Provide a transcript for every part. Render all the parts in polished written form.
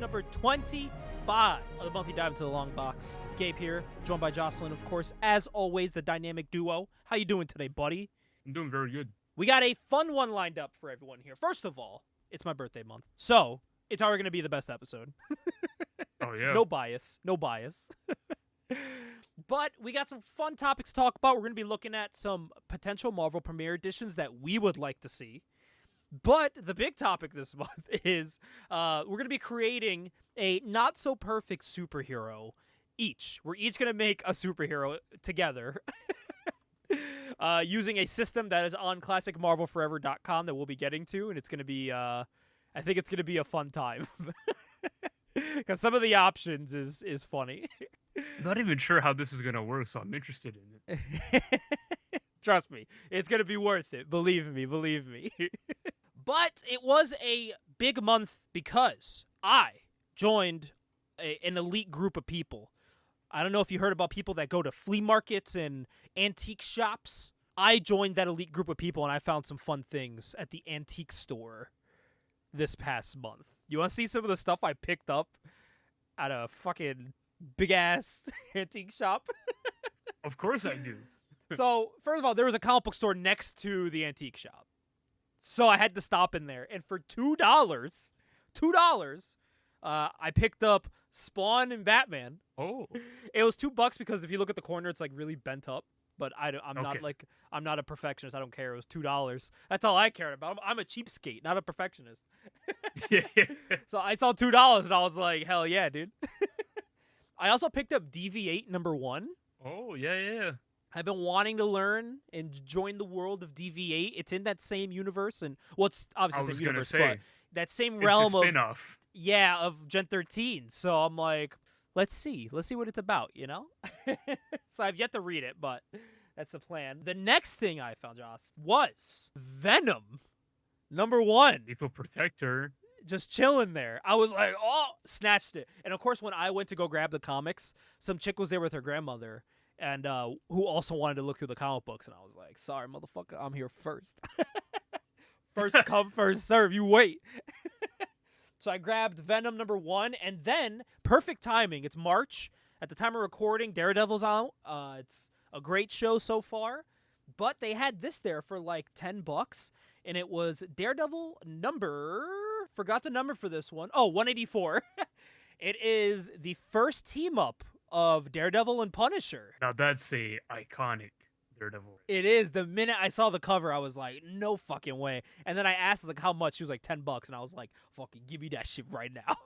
number 25 of the monthly Dive into the Longbox. Gabe here, joined by Jocelyn, of course, as always, the dynamic duo. How you doing today, buddy? I'm doing very good. We got a fun one lined up for everyone here. First of all, it's my birthday month, so it's already going to be the best episode. Oh, yeah. No bias. But we got some fun topics to talk about. We're going to be looking at some potential Marvel Premiere Editions that we would like to see. But the big topic this month is we're going to be creating a not-so-perfect superhero each. We're each going to make a superhero together using a system that is on classicmarvelforever.com that we'll be getting to, and it's going to be, I think it's going to be a fun time. Because some of the options is funny. I'm not even sure how this is going to work, so I'm interested in it. Trust me, it's going to be worth it. Believe me. But it was a big month because I joined an elite group of people. I don't know if you heard about people that go to flea markets and antique shops. I joined that elite group of people, and I found some fun things at the antique store this past month. You want to see some of the stuff I picked up at a fucking big-ass antique shop? Of course I do. So, first of all, there was a comic book store next to the antique shop. So I had to stop in there. And for $2, I picked up Spawn and Batman. Oh. It was $2 because if you look at the corner, it's like really bent up. But I'm Okay. not a perfectionist. I don't care. It was $2. That's all I cared about. I'm a cheapskate, not a perfectionist. Yeah. So I saw $2 and I was like, hell yeah, dude. I also picked up DV8 #1. Oh, yeah. I've been wanting to learn and join the world of DV8. It's in that same universe, and well, it's I obviously the was same going to universe, say, but that same it's a realm of spin-off. of Gen 13. So I'm like, let's see what it's about, you know. So I've yet to read it, but that's the plan. The next thing I found, Joss, was Venom #1. Lethal Protector. Just chilling there. I was like, oh, snatched it. And of course, when I went to go grab the comics, some chick was there with her grandmother, and who also wanted to look through the comic books. And I was like, sorry, motherfucker, I'm here first. First come, first serve. You wait. So I grabbed Venom #1, and then, perfect timing. It's March. At the time of recording, Daredevil's out. It's a great show so far. But they had this there for like $10, and it was Daredevil forgot the number for this one. Oh, 184. It is the first team up of Daredevil and Punisher. Now, that's a iconic Daredevil. It is. The minute I saw the cover, I was like, no fucking way. And then I asked, like, how much? She was like, $10. And I was like, fucking give me that shit right now.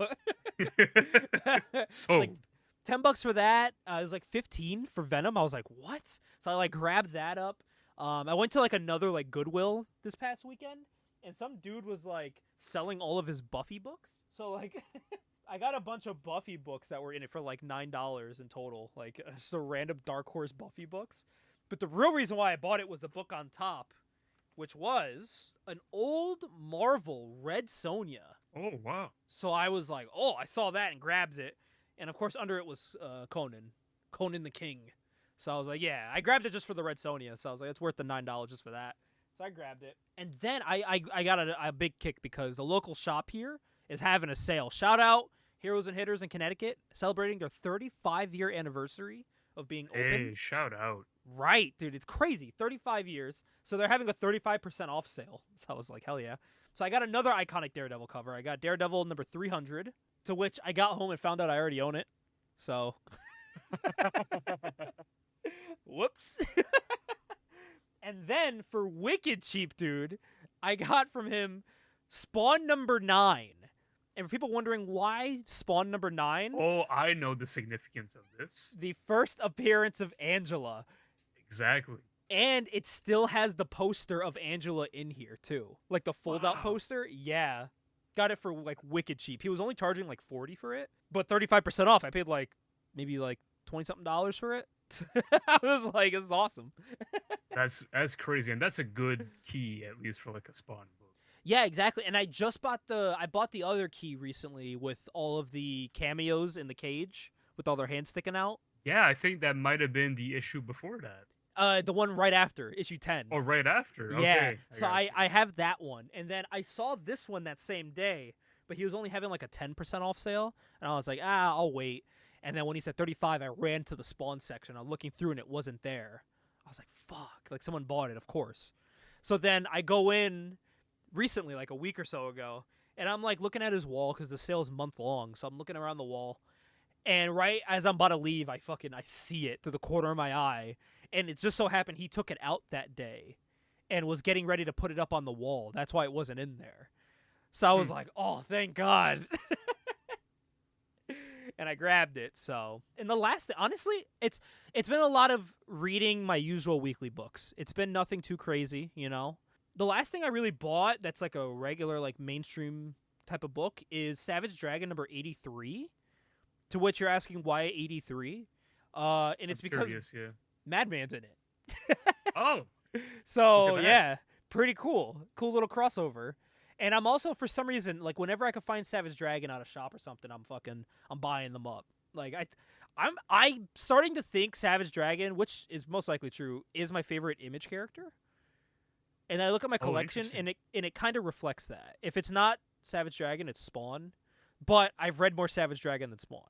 So, like, $10 for that. It was like 15 for Venom. I was like, what? So I like grabbed that up. I went to like another like Goodwill this past weekend, and some dude was like selling all of his Buffy books. So like, I got a bunch of Buffy books that were in it for like $9 in total, like just a random Dark Horse Buffy books. But the real reason why I bought it was the book on top, which was an old Marvel Red Sonja. oh, wow. So I was like, oh, I saw that and grabbed it. And of course, under it was Conan the King. So I was like, yeah, I grabbed it just for the Red Sonja. So I was like, it's worth the $9 just for that. So I grabbed it. And then I got a big kick because the local shop here is having a sale. Shout out Heroes and Hitters in Connecticut, celebrating their 35-year anniversary of being open. Hey, shout out. Right, dude, it's crazy. 35 years. So they're having a 35% off sale. So I was like, hell yeah. So I got another iconic Daredevil cover. I got Daredevil #300, to which I got home and found out I already own it. So... Whoops. And then for wicked cheap, dude, I got from him Spawn #9. And for people wondering why Spawn #9, Oh, I know the significance of this. the first appearance of Angela. Exactly. And it still has the poster of Angela in here, too. Like the fold-out Wow. poster. Yeah. Got it for, like, wicked cheap. He was only charging, like, $40 for it. But 35% off. I paid, like, maybe, like, $20-something for it. I was like, this is awesome. That's crazy, and that's a good key, at least for like a Spawn book. Yeah, exactly. And I just bought the other key recently with all of the cameos in the cage with all their hands sticking out. Yeah, I think that might have been the issue before that. The one right after issue 10. Oh, right after. Yeah. Okay. So I have that one, and then I saw this one that same day, but he was only having like a 10% off sale, and I was like, I'll wait. And then when he said 35, I ran to the Spawn section. I'm looking through, and it wasn't there. I was like, fuck, like someone bought it, of course. So then I go in recently, like a week or so ago, and I'm like looking at his wall because the sale's month long. So I'm looking around the wall, and right as I'm about to leave, I see it through the corner of my eye, and it just so happened he took it out that day, and was getting ready to put it up on the wall. That's why it wasn't in there. So I was like, oh, thank God. And I grabbed it. So, and the last thing, honestly, it's been a lot of reading my usual weekly books. It's been nothing too crazy, you know. The last thing I really bought that's like a regular like mainstream type of book is Savage Dragon number 83. To which you're asking why 83? And it's because curious, yeah. Madman's in it. Oh. So yeah, pretty cool. Cool little crossover. And I'm also, for some reason, like whenever I can find Savage Dragon at a shop or something, I'm buying them up. Like I'm starting to think Savage Dragon, which is most likely true, is my favorite Image character. And I look at my collection, and it kind of reflects that. If it's not Savage Dragon, it's Spawn. But I've read more Savage Dragon than Spawn.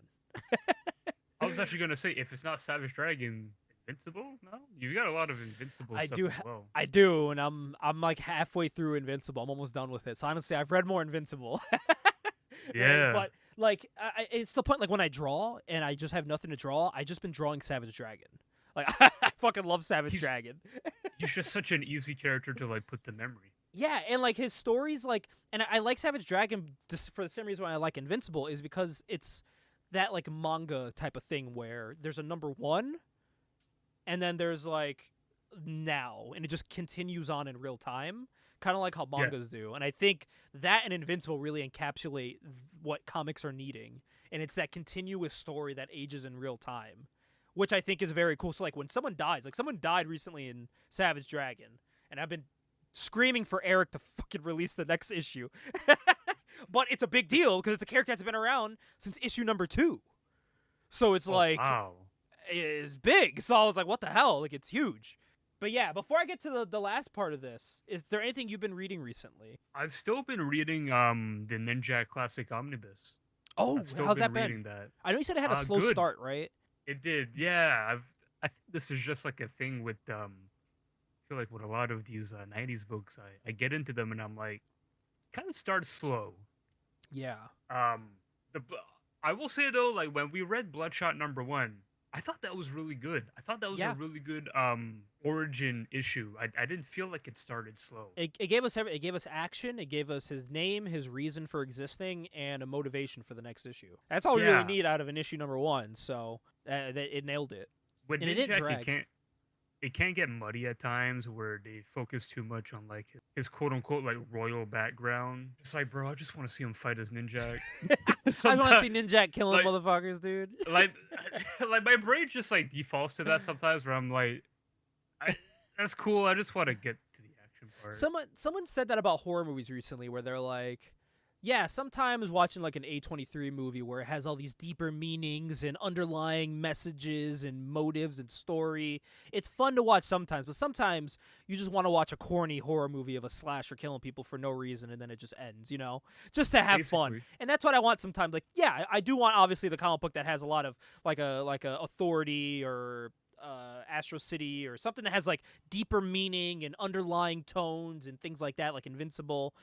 I was actually gonna say, if it's not Savage Dragon, Invincible? No, you got a lot of Invincible stuff as well. I do, and I'm like halfway through Invincible. I'm almost done with it. So honestly, I've read more Invincible. Yeah. But like, it's the point. Like when I draw and I just have nothing to draw, I just been drawing Savage Dragon. Like I fucking love Savage Dragon. He's just such an easy character to like put to memory. Yeah, and like his stories, like, and I like Savage Dragon just for the same reason why I like Invincible is because it's that like manga type of thing where there's a number 1. And then there's like now, and it just continues on in real time, kind of like how mangas do. And I think that and Invincible really encapsulate what comics are needing. And it's that continuous story that ages in real time, which I think is very cool. So like when someone dies, like someone died recently in Savage Dragon, and I've been screaming for Eric to fucking release the next issue. But it's a big deal because it's a character that's been around since issue number 2. So it's wow. Is big. So I was like, what the hell? Like, it's huge. But yeah, before I get to the last part of this, is there anything you've been reading recently? I've still been reading the Ninja Classic Omnibus. Oh, how's that reading been? That. I know you said it had a slow start, right? It did, yeah. I think this is just like a thing with I feel like with a lot of these 90s books, I get into them and I'm like, kind of start slow. Yeah. I will say though, like when we read Bloodshot number 1, I thought that was really good. I thought that was a really good origin issue. I didn't feel like it started slow. It gave us it gave us action. It gave us his name, his reason for existing, and a motivation for the next issue. That's all we really need out of an issue number 1. So it nailed it. With and Ninjak, it didn't drag. It can get muddy at times where they focus too much on like his quote unquote like royal background. Just like, bro, I just want to see him fight as Ninjak. I want to see Ninjak killing motherfuckers, dude. like my brain just like defaults to that sometimes where I'm like, that's cool. I just want to get to the action part. Someone said that about horror movies recently where they're like, yeah, sometimes watching like an A23 movie where it has all these deeper meanings and underlying messages and motives and story, it's fun to watch sometimes, but sometimes you just want to watch a corny horror movie of a slasher killing people for no reason and then it just ends, you know, just to have fun. And that's what I want sometimes. Like, yeah, I do want obviously the comic book that has a lot of like a Authority or Astro City or something that has like deeper meaning and underlying tones and things like that, like Invincible.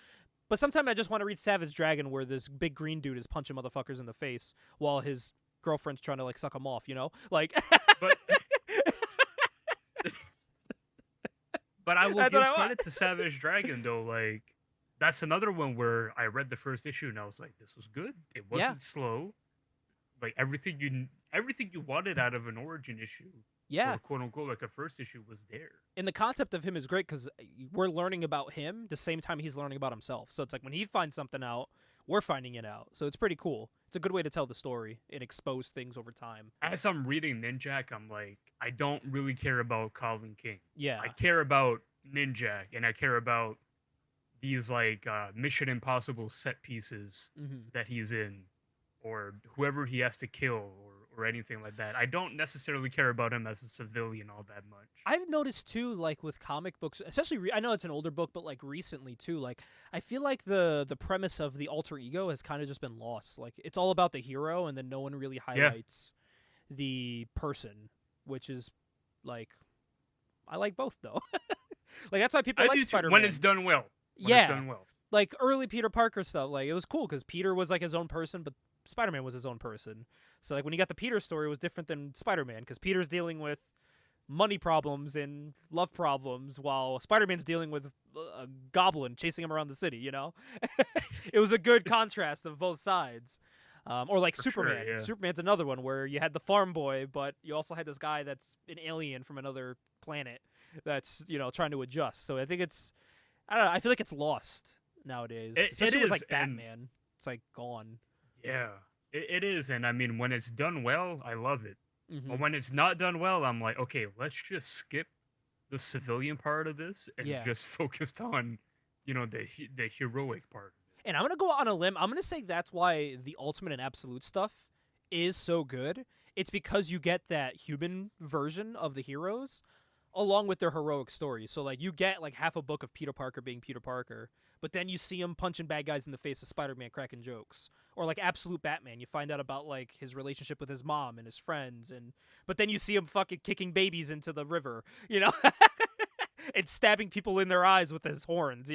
But sometimes I just want to read Savage Dragon where this big green dude is punching motherfuckers in the face while his girlfriend's trying to like suck him off, you know? Like But I will give credit to Savage Dragon though, like that's another one where I read the first issue and I was like, this was good. It wasn't slow. Like everything you wanted out of an origin issue. Yeah. Or quote unquote, like a first issue was there. And the concept of him is great because we're learning about him the same time he's learning about himself. So it's like when he finds something out, we're finding it out. So it's pretty cool. It's a good way to tell the story and expose things over time. As I'm reading Ninjak, I'm like, I don't really care about Colin King. Yeah. I care about Ninjak, and I care about these like Mission Impossible set pieces that he's in, or whoever he has to kill, or or anything like that. I don't necessarily care about him as a civilian all that much. I've noticed too, like with comic books, especially I know it's an older book, but like recently too, like I feel like the premise of the alter ego has kind of just been lost. Like it's all about the hero, and then no one really highlights the person, which is like I like both though. Like that's why people like Spider-Man when it's done well. It's done well. Like early Peter Parker stuff, like it was cool because Peter was like his own person, but Spider-Man was his own person. So like when you got the Peter story, it was different than Spider-Man because Peter's dealing with money problems and love problems, while Spider-Man's dealing with a goblin chasing him around the city. You know, it was a good contrast of both sides. Or like For Superman. sure, yeah. Superman's another one where you had the farm boy, but you also had this guy that's an alien from another planet that's trying to adjust. So I think I don't know. I feel like it's lost nowadays, especially with like Batman. It's like gone. Yeah, it is, and I mean when it's done well, I love it. Mm-hmm. But when it's not done well, I'm like, okay, let's just skip the civilian part of this and just focus on, the heroic part. And I'm going to go on a limb. I'm going to say that's why the Ultimate and Absolute stuff is so good. It's because you get that human version of the heroes along with their heroic stories. So, like, you get, like, half a book of Peter Parker being Peter Parker, but then you see him punching bad guys in the face of Spider-Man cracking jokes. Or, like, Absolute Batman, you find out about, like, his relationship with his mom and his friends, but then you see him fucking kicking babies into the river, and stabbing people in their eyes with his horns,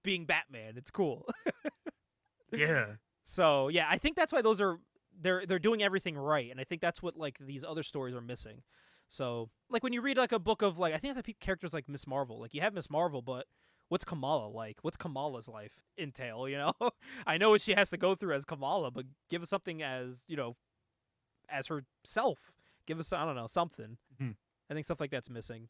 being Batman. It's cool. Yeah. So, yeah, I think that's why they're doing everything right, and I think that's what, like, these other stories are missing. So, like, when you read, like, a book of, like, I think the characters like Miss Marvel. Like, you have Miss Marvel, but what's Kamala like? What's Kamala's life entail, I know what she has to go through as Kamala, but give us something as, as herself. Give us, I don't know, something. Mm-hmm. I think stuff like that's missing.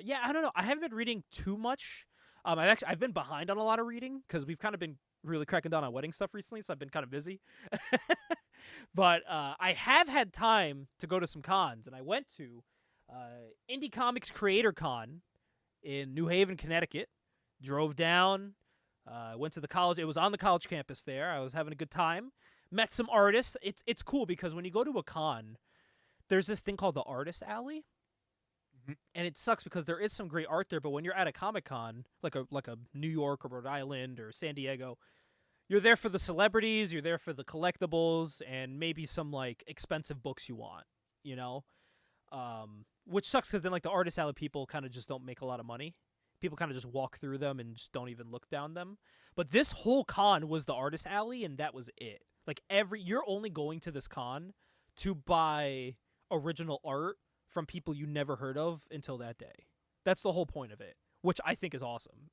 Yeah, I don't know. I haven't been reading too much. I've been behind on a lot of reading because we've kind of been really cracking down on wedding stuff recently, so I've been kind of busy. But I have had time to go to some cons, and I went to Indie Comics Creator Con in New Haven, Connecticut. Drove down, went to the college. It was on the college campus there. I was having a good time. Met some artists. It's cool because when you go to a con, there's this thing called the Artist Alley. Mm-hmm. And it sucks because there is some great art there, but when you're at a Comic-Con, like a New York or Rhode Island or San Diego, you're there for the celebrities, you're there for the collectibles, and maybe some, like, expensive books you want, which sucks because then, like, the Artist Alley people kind of just don't make a lot of money. People kind of just walk through them and just don't even look down them. But this whole con was the Artist Alley, and that was it. Like, you're only going to this con to buy original art from people you never heard of until that day. That's the whole point of it, which I think is awesome,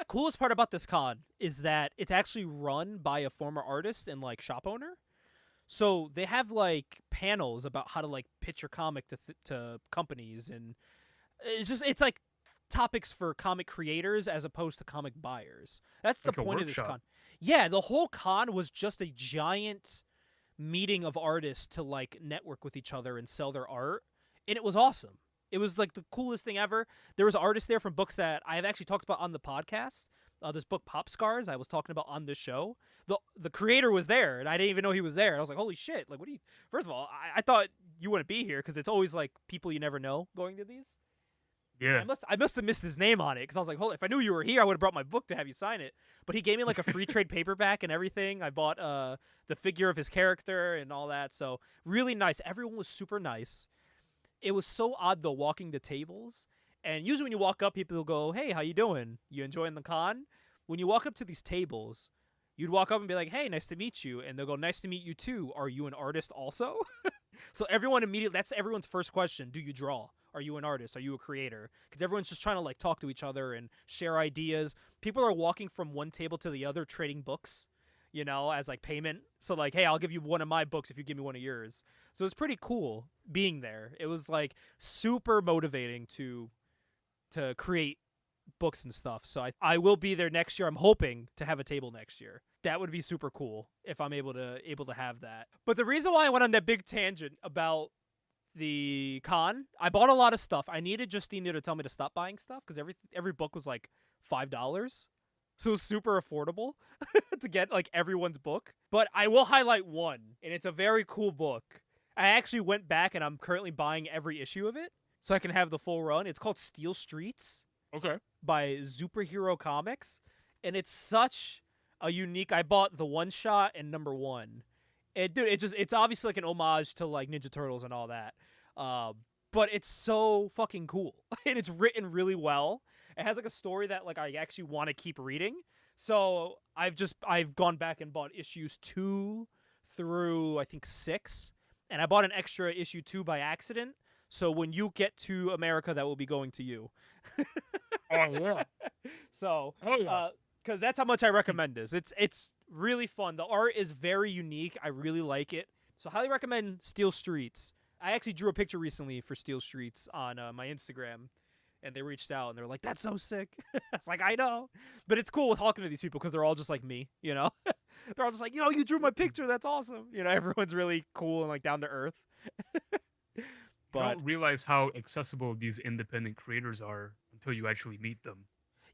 Coolest part about this con is that it's actually run by a former artist and, like, shop owner. So they have, like, panels about how to, like, pitch your comic to companies, and it's like topics for comic creators as opposed to comic buyers. That's like the point of this con. Yeah, the whole con was just a giant meeting of artists to, like, network with each other and sell their art, and it was awesome. It was, like, the coolest thing ever. There was artists there from books that I have actually talked about on the podcast. This book, Pop Scars, I was talking about on this show. The creator was there, and I didn't even know he was there. And I was like, holy shit. Like, what do you... First of all, I thought you wouldn't be here because it's always, like, people you never know going to these. Yeah. I must have missed his name on it because I was like, if I knew you were here, I would have brought my book to have you sign it. But he gave me, like, a free trade paperback and everything. I bought the figure of his character and all that. So really nice. Everyone was super nice. It was so odd, though, walking the tables. And usually when you walk up, people will go, hey, how you doing? You enjoying the con? When you walk up to these tables, you'd walk up and be like, hey, nice to meet you. And they'll go, nice to meet you, too. Are you an artist also? So everyone immediately, that's everyone's first question. Do you draw? Are you an artist? Are you a creator? Because everyone's just trying to, like, talk to each other and share ideas. People are walking from one table to the other trading books, as, like, payment. So, like, hey, I'll give you one of my books if you give me one of yours. So it's pretty cool being there. It was, like, super motivating to create books and stuff. So I will be there next year. I'm hoping to have a table next year. That would be super cool if I'm able to have that. But the reason why I went on that big tangent about the con, I bought a lot of stuff. I needed Justina to tell me to stop buying stuff because every book was like $5. So it was super affordable to get, like, everyone's book. But I will highlight one, and it's a very cool book. I actually went back and I'm currently buying every issue of it so I can have the full run. It's called Steel Streets Okay. by Superhero Comics, and it's such a unique. I bought the one shot and number one. Dude, it's obviously like an homage to like Ninja Turtles and all that. But it's so fucking cool, and it's written really well. It has like a story that like I actually want to keep reading. So I've gone back and bought issues 2 through I think 6, and I bought an extra issue 2 by accident. So when you get to America, that will be going to you. Oh yeah. So, Oh yeah. because that's how much I recommend this. It's really fun. The art is very unique. I really like it. So highly recommend Steel Streets. I actually drew a picture recently for Steel Streets on my Instagram, and they reached out and they were like, "That's so sick." I was like, "I know," but it's cool talking to these people because they're all just like me, you know. They're all just like, you drew my picture. That's awesome. You know, everyone's really cool and like down to earth. You don't realize how accessible these independent creators are until you actually meet them.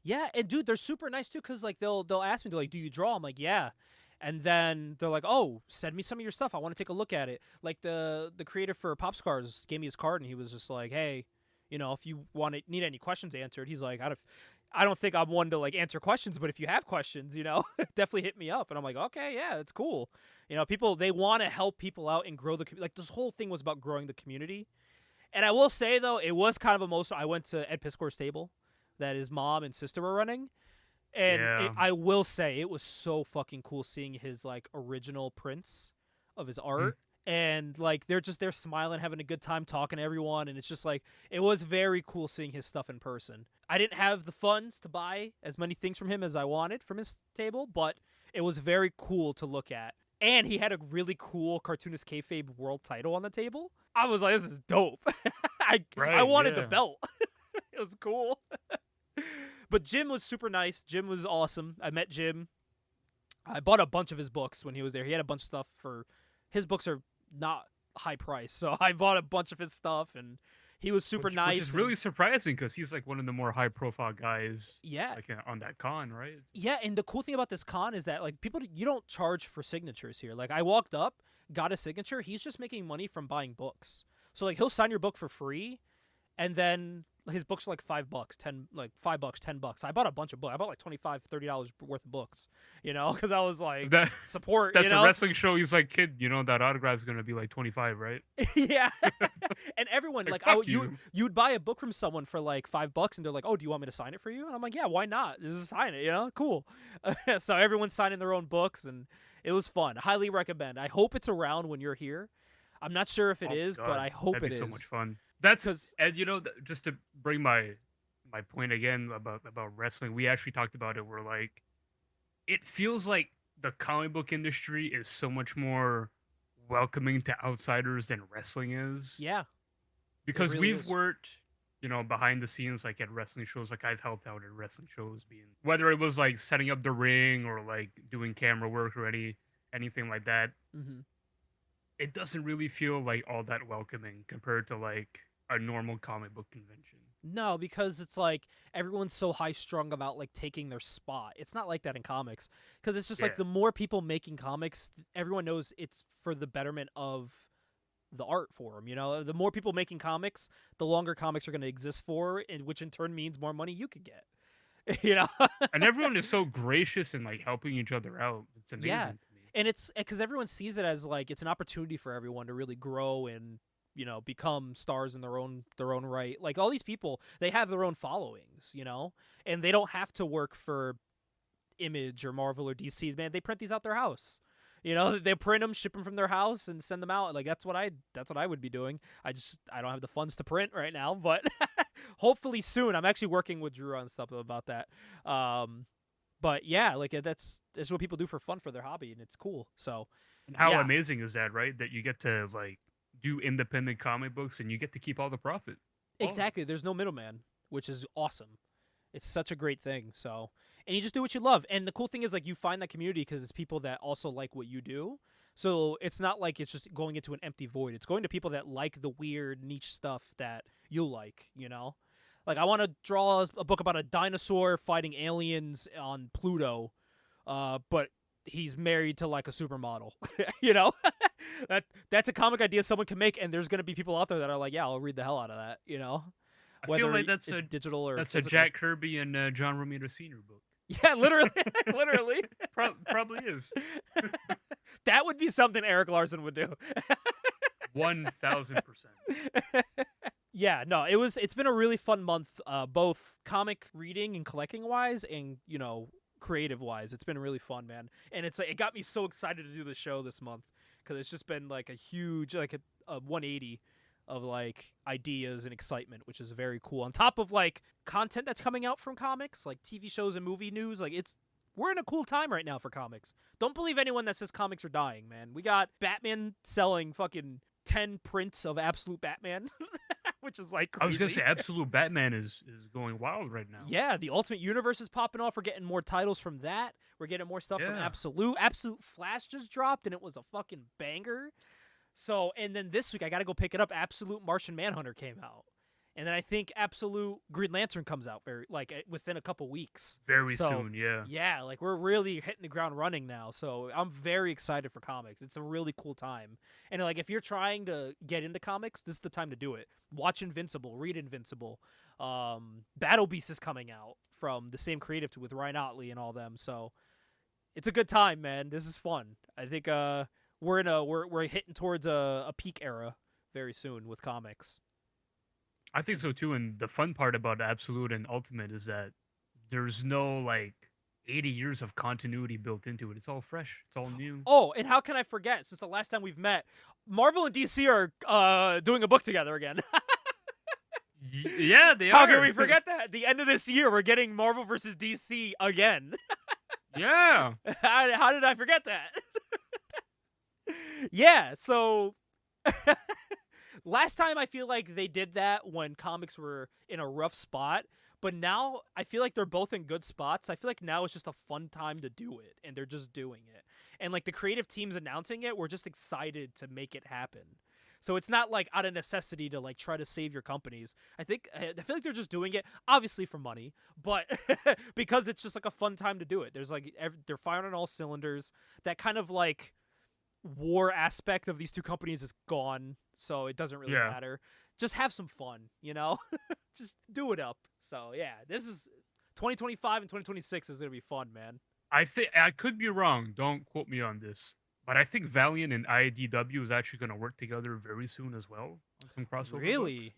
Yeah, and dude, they're super nice too, cause like they'll ask me, they're like, "Do you draw?" I'm like, "Yeah," and then they're like, "Oh, send me some of your stuff. I want to take a look at it." Like the creator for Pop Scars gave me his card, and he was just like, "Hey, you know, if you need any questions answered," he's like, I don't think I'm one to like answer questions, but if you have questions, you know, definitely hit me up." And I'm like, "Okay, yeah, it's cool." You know, people they want to help people out and grow the like this whole thing was about growing the community. And I will say though, it was kind of emotional. I went to Ed Piscor's table that his mom and sister were running. And Yeah. I will say it was so fucking cool seeing his like original prints of his art. And like they're smiling, having a good time talking to everyone, and it's just like it was very cool seeing his stuff in person. I didn't have the funds to buy as many things from him as I wanted from his table, but it was very cool to look at. And he had a really cool cartoonist kayfabe world title on the table. I was like, this is dope. I wanted the belt. It was cool. But Jim was super nice. Jim was awesome. I met Jim. I bought a bunch of his books when he was there. He had a bunch of stuff for his books are not high price, so I bought a bunch of his stuff, and he was super nice. Which is really surprising because he's like one of the more high profile guys. Yeah, like on that con, right? Yeah, and the cool thing about this con is that like you don't charge for signatures here. Like I walked up, got a signature. He's just making money from buying books. So like he'll sign your book for free, and then his books are like $5, $10. I bought a bunch of books. I bought like $25-$30 worth of books, you know, because I was like support. That's you know? a wrestling show. He's like, "Kid, you know that autograph is gonna be like 25, right?" Yeah, and everyone like you'd buy a book from someone for like $5, and they're like, "Oh, do you want me to sign it for you?" And I'm like, "Yeah, why not? Just sign it, you know, cool." So everyone's signing their own books, and it was fun. Highly recommend. I hope it's around when you're here. I'm not sure if it is, but I hope That'd it be is. so much fun. That's because, and you know, just to bring my point again about wrestling, we actually talked about it. Where like, it feels like the comic book industry is so much more welcoming to outsiders than wrestling is. Yeah, because really we've worked, you know, behind the scenes, like at wrestling shows. Like I've helped out at wrestling shows, whether it was like setting up the ring or like doing camera work or anything like that. Mm-hmm. It doesn't really feel like all that welcoming compared to like a normal comic book convention. No, because it's like everyone's so high strung about like taking their spot. It's not like that in comics because it's just like the more people making comics, everyone knows it's for the betterment of the art form. You know, the more people making comics, the longer comics are going to exist for, and which in turn means more money you could get. You know, and everyone is so gracious and like helping each other out. It's amazing. Yeah. And it's because everyone sees it as like it's an opportunity for everyone to really grow and, you know, become stars in their own right. Like all these people, they have their own followings, you know, and they don't have to work for Image or Marvel or DC. Man, they print these out their house. You know, they print them, ship them from their house, and send them out. Like that's what I would be doing. I don't have the funds to print right now, but hopefully soon. I'm actually working with Drew on stuff about that. But yeah, like that's what people do for fun for their hobby, and it's cool. So, and how amazing is that, right? That you get to like do independent comic books and you get to keep all the profit. Exactly. There's no middleman, which is awesome. It's such a great thing. So, and you just do what you love. And the cool thing is like you find that community because it's people that also like what you do. So it's not like it's just going into an empty void. It's going to people that like the weird niche stuff that you like, you know? Like, I want to draw a book about a dinosaur fighting aliens on Pluto, but he's married to, like, a supermodel, you know? That's a comic idea someone can make, and there's gonna be people out there that are like, yeah, I'll read the hell out of that. I feel Whether like that's it's a digital or that's a physical. Jack Kirby and John Romita Sr. book. Yeah, literally, literally. Probably is. That would be something Eric Larson would do. 1000%. Yeah, no, it's been a really fun month, both comic reading and collecting wise, and creative wise. It's been really fun, man, and it got me so excited to do the show this month because it's just been like a huge a 180 of like ideas and excitement, which is very cool. On top of like content that's coming out from comics, like TV shows and movie news, like we're in a cool time right now for comics. Don't believe anyone that says comics are dying, man. We got Batman selling fucking 10 prints of Absolute Batman, which is like crazy. I was gonna say Absolute Batman is going wild right now. Yeah, the Ultimate Universe is popping off. We're getting more titles from that. We're getting more stuff from Absolute. Absolute Flash just dropped, and it was a fucking banger. So, and then this week I gotta go pick it up. Absolute Martian Manhunter came out, and then I think Absolute Green Lantern comes out within a couple weeks. Very soon, yeah. Yeah, like we're really hitting the ground running now. So I'm very excited for comics. It's a really cool time. And like if you're trying to get into comics, this is the time to do it. Watch Invincible, read Invincible. Battle Beast is coming out from the same creative with Ryan Otley and all them. So it's a good time, man. This is fun. I think we're hitting towards a peak era very soon with comics. I think so too, and the fun part about Absolute and Ultimate is that there's no like 80 years of continuity built into it. It's all fresh. It's all new. Oh, and how can I forget? Since the last time we've met, Marvel and DC are doing a book together again. Yeah, they are. How can we forget that? The end of this year, we're getting Marvel versus DC again. Yeah. How did I forget that? Yeah, so last time I feel like they did that when comics were in a rough spot, but now I feel like they're both in good spots. I feel like now it's just a fun time to do it, and they're just doing it. And like the creative teams announcing it, we're just excited to make it happen. So it's not like out of necessity to like try to save your companies. I feel like they're just doing it obviously for money, but because it's just like a fun time to do it. There's like they're firing on all cylinders. That kind of like war aspect of these two companies is gone, so it doesn't really matter. Just have some fun, just do it up. So yeah, this is 2025 and 2026 is gonna be fun, man. I think I could be wrong. Don't quote me on this, but I think Valiant and IDW is actually going to work together very soon as well on some crossover. Really? Books.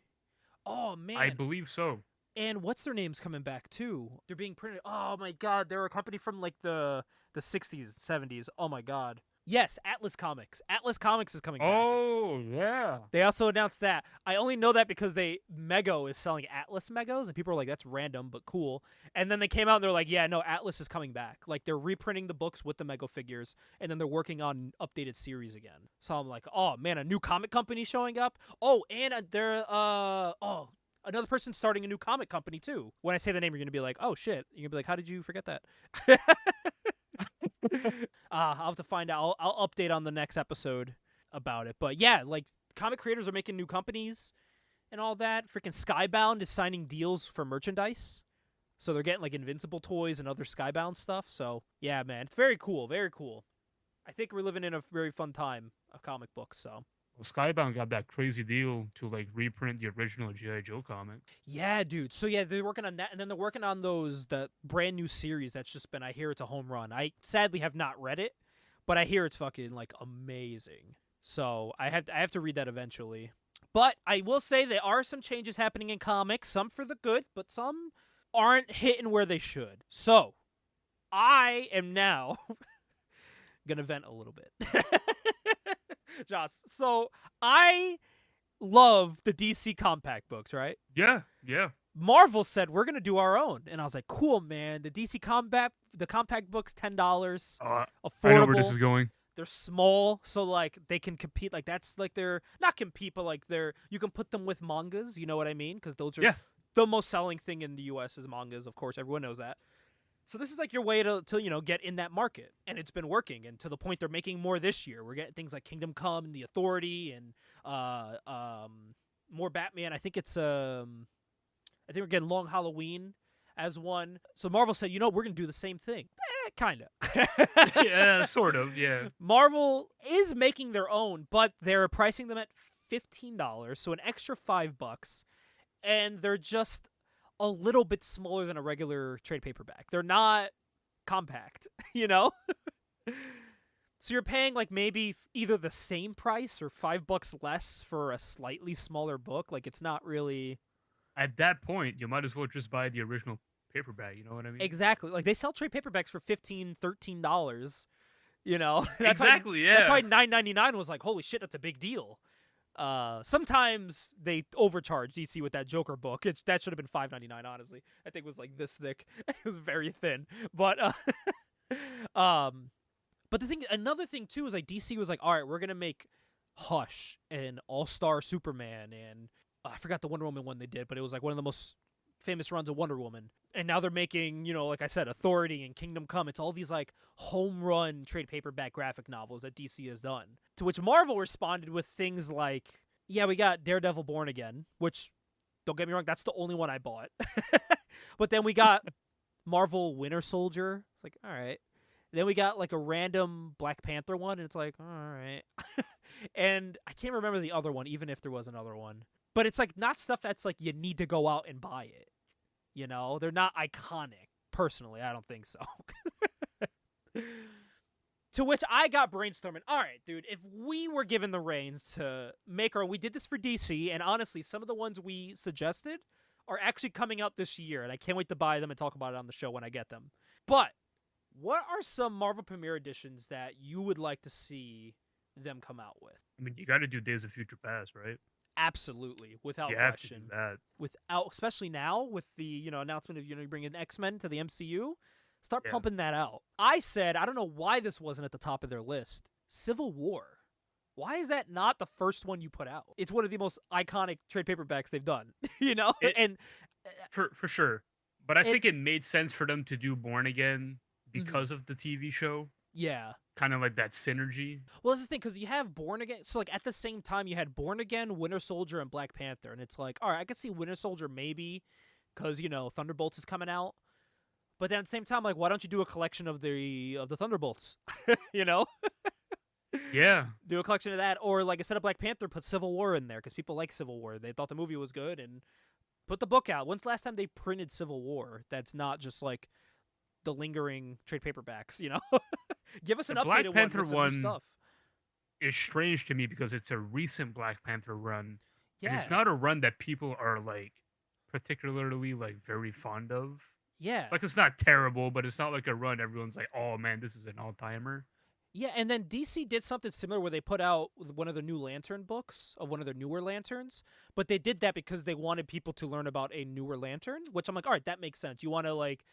Oh man, I believe so. And what's their names coming back too? They're being printed. Oh my god, they're a company from like the 60s, 70s. Oh my god. Yes, Atlas Comics. Atlas Comics is coming back. Oh, yeah. They also announced that. I only know that because Mego is selling Atlas Megos, and people are like, that's random, but cool. And then they came out and they're like, yeah, no, Atlas is coming back. Like, they're reprinting the books with the Mego figures, and then they're working on updated series again. So I'm like, oh, man, a new comic company showing up? Oh, and another person starting a new comic company, too. When I say the name, you're going to be like, oh, shit. You're going to be like, how did you forget that? I'll have to find out. I'll update on the next episode about it. But yeah, like comic creators are making new companies and all that. Freaking Skybound is signing deals for merchandise. So they're getting like Invincible toys and other Skybound stuff. So yeah, man, it's very cool. Very cool. I think we're living in a very fun time of comic books. So. Well, Skybound got that crazy deal to like reprint the original G.I. Joe comic. Yeah, dude. So yeah, they're working on that, and then they're working on that brand new series that's just been. I hear it's a home run. I sadly have not read it, but I hear it's fucking like amazing. So I have to read that eventually. But I will say there are some changes happening in comics. Some for the good, but some aren't hitting where they should. So I am now gonna vent a little bit. Joss, so I love the DC compact books, right? Yeah. Marvel said we're gonna do our own, and I was like, cool, man. The DC compact books, $10, affordable. I know where this is going. They're small, so like they can compete. Like that's like they're not compete, but like you can put them with mangas. You know what I mean? Because those are the most selling thing in the U.S. is mangas. Of course, everyone knows that. So this is like your way to get in that market, and it's been working, and to the point they're making more this year. We're getting things like Kingdom Come and The Authority, and more Batman. I think we're getting Long Halloween. as one. So Marvel said, we're going to do the same thing. Kind of. Yeah, sort of, yeah. Marvel is making their own, but they're pricing them at $15, so an extra $5, and they're just a little bit smaller than a regular trade paperback. They're not compact, So you're paying like maybe either the same price or $5 less for a slightly smaller book. Like, it's not really... At that point, you might as well just buy the original paperback, you know what I mean? Exactly. Like, they sell trade paperbacks for $15, $13, That's exactly, yeah. That's why $9.99 was like, holy shit, that's a big deal. Sometimes they overcharge DC with that Joker book. That should have been $5.99, honestly. I think it was like this thick. It was very thin. But but another thing too is like DC was like, all right, we're gonna make Hush and All-Star Superman and I forgot the Wonder Woman one they did, but it was like one of the most famous runs of Wonder Woman. And now they're making, like I said, Authority and Kingdom Come. It's all these like home run trade paperback graphic novels that DC has done. To which Marvel responded with things like, yeah, we got Daredevil Born Again, which, don't get me wrong, that's the only one I bought. But then we got Marvel Winter Soldier. It's like, all right. And then we got like a random Black Panther one, and it's like, all right. And I can't remember the other one, even if there was another one. But it's like not stuff that's like you need to go out and buy it. They're not iconic. Personally, I don't think so. To which I got brainstorming. All right, dude, if we were given the reins to make we did this for DC, and honestly, some of the ones we suggested are actually coming out this year, and I can't wait to buy them and talk about it on the show when I get them. But what are some Marvel Premiere Editions that you would like to see them come out with? I mean, you got to do Days of Future Past, right? Absolutely, without you question. Have to do that. Especially now with the announcement of bringing X-Men to the MCU, start pumping that out. I said I don't know why this wasn't at the top of their list. Civil War. Why is that not the first one you put out? It's one of the most iconic trade paperbacks they've done. And for sure. But I think it made sense for them to do Born Again because of the TV show. Yeah. Kind of like that synergy. Well, that's the thing, because you have Born Again. So, like, at the same time, you had Born Again, Winter Soldier, and Black Panther. And it's like, all right, I could see Winter Soldier maybe because, Thunderbolts is coming out. But then at the same time, like, why don't you do a collection of the Thunderbolts? Yeah. Do a collection of that. Or, like, instead of Black Panther, put Civil War in there because people like Civil War. They thought the movie was good. And put the book out. When's the last time they printed Civil War? That's not just, like, the lingering trade paperbacks, Give us an updated Black Panther one with some new stuff. Is strange to me because it's a recent Black Panther run. Yeah. And it's not a run that people are, like, particularly, like, very fond of. Yeah. Like, it's not terrible, but it's not like a run everyone's like, oh, man, this is an all-timer. Yeah, and then DC did something similar where they put out one of the new Lantern books of one of their newer Lanterns, but they did that because they wanted people to learn about a newer Lantern, which I'm like, all right, that makes sense. You want to, like,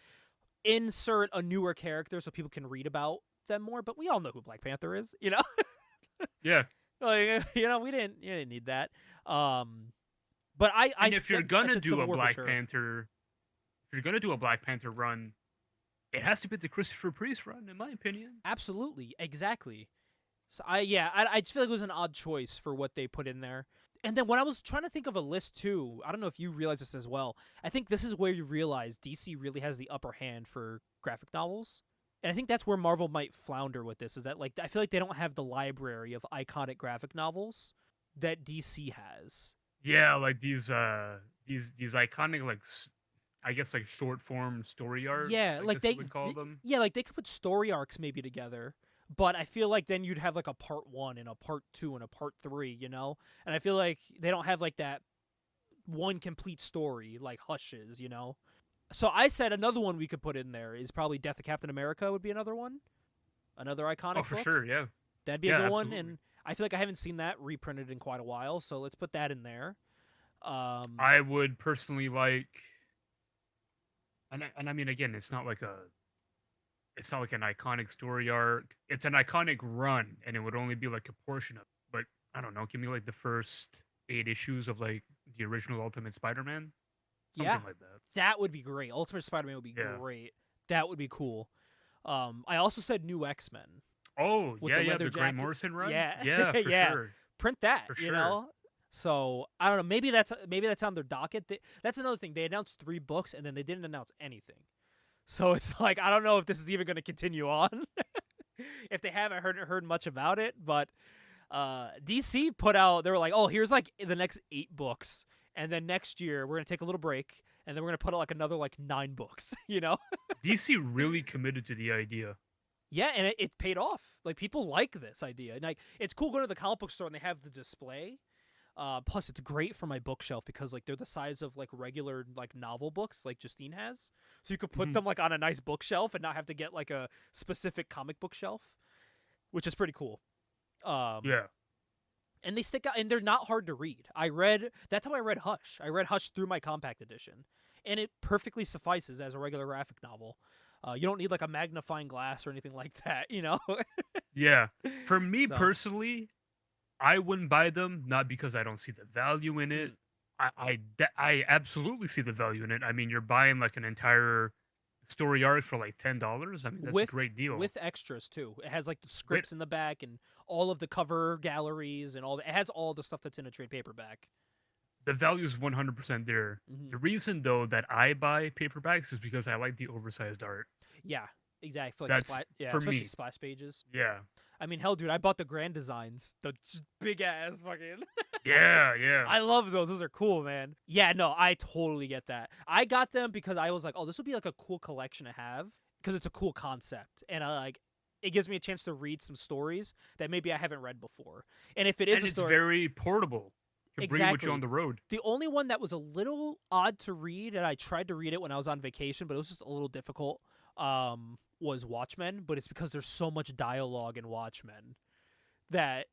insert a newer character so people can read about them more, but we all know who Black Panther is, Yeah. Like, we didn't need that. But if you're gonna do a Black Panther, if you're gonna do a Black Panther run, it has to be the Christopher Priest run, in my opinion. Absolutely, exactly. So I just feel like it was an odd choice for what they put in there. And then when I was trying to think of a list too, I don't know if you realize this as well. I think this is where you realize DC really has the upper hand for graphic novels. And I think that's where Marvel might flounder with this, is that, like, I feel like they don't have the library of iconic graphic novels that DC has. Yeah, like these iconic, like, I guess, like, short form story arcs. Yeah, like they would call them. Yeah, like they could put story arcs maybe together, but I feel like then you'd have like a part 1 and a part 2 and a part 3, And I feel like they don't have like that one complete story like Hush is, So I said another one we could put in there is probably Death of Captain America would be another one, another iconic. Oh, for book. sure, yeah. That'd be a good one, and I feel like I haven't seen that reprinted in quite a while, so let's put that in there. I would personally like, and I mean, again, it's not like an iconic story arc. It's an iconic run, and it would only be like a portion of it. But I don't know, give me like the first 8 issues of like the original Ultimate Spider-Man. Something like that. That would be great. Ultimate Spider-Man would be great. That would be cool. I also said new X-Men. Oh, with the Grant Morrison run? Yeah, Yeah, for sure. Print that, for sure. So I don't know. Maybe that's on their docket. That's another thing. They announced 3 books and then they didn't announce anything. So it's like I don't know if this is even going to continue on. If they haven't heard much about it, but DC put out. They were like, oh, here's like the next 8 books, and then next year we're gonna take a little break, and then we're gonna put out like another like 9 books. You know? DC really committed to the idea. Yeah, and it paid off. Like people like this idea, and like it's cool going to the comic book store and they have the display. Plus, it's great for my bookshelf because like they're the size of like regular like novel books, like Justine has. So you could put them like on a nice bookshelf and not have to get like a specific comic book shelf, which is pretty cool. Yeah. And they stick out, and they're not hard to read. That's how I read Hush. I read Hush through my compact edition, and it perfectly suffices as a regular graphic novel. You don't need like a magnifying glass or anything like that, you know? Yeah. For me personally, I wouldn't buy them, not because I don't see the value in it. I absolutely see the value in it. I mean, you're buying like an entire story arc for like $10. I mean, that's a great deal. With extras too. It has like the scripts in the back and all of the cover galleries and all that. It has all the stuff that's in a trade paperback. The value is 100% there. The reason though that I buy paperbacks is because I like the oversized art. Yeah, exactly. Like That's for especially me. splash pages. Yeah. I mean, hell, dude, I bought the Grand Designs, the just big ass fucking. Yeah. I love those. Those are cool, man. Yeah, no, I totally get that. I got them because I was like, oh, this would be like a cool collection to have because it's a cool concept, and I like. It gives me a chance to read some stories that maybe I haven't read before. And if it is it's very portable. You can bring it with you on the road. The only one that was a little odd to read, and I tried to read it when I was on vacation, but it was just a little difficult, was Watchmen. But it's because there's so much dialogue in Watchmen that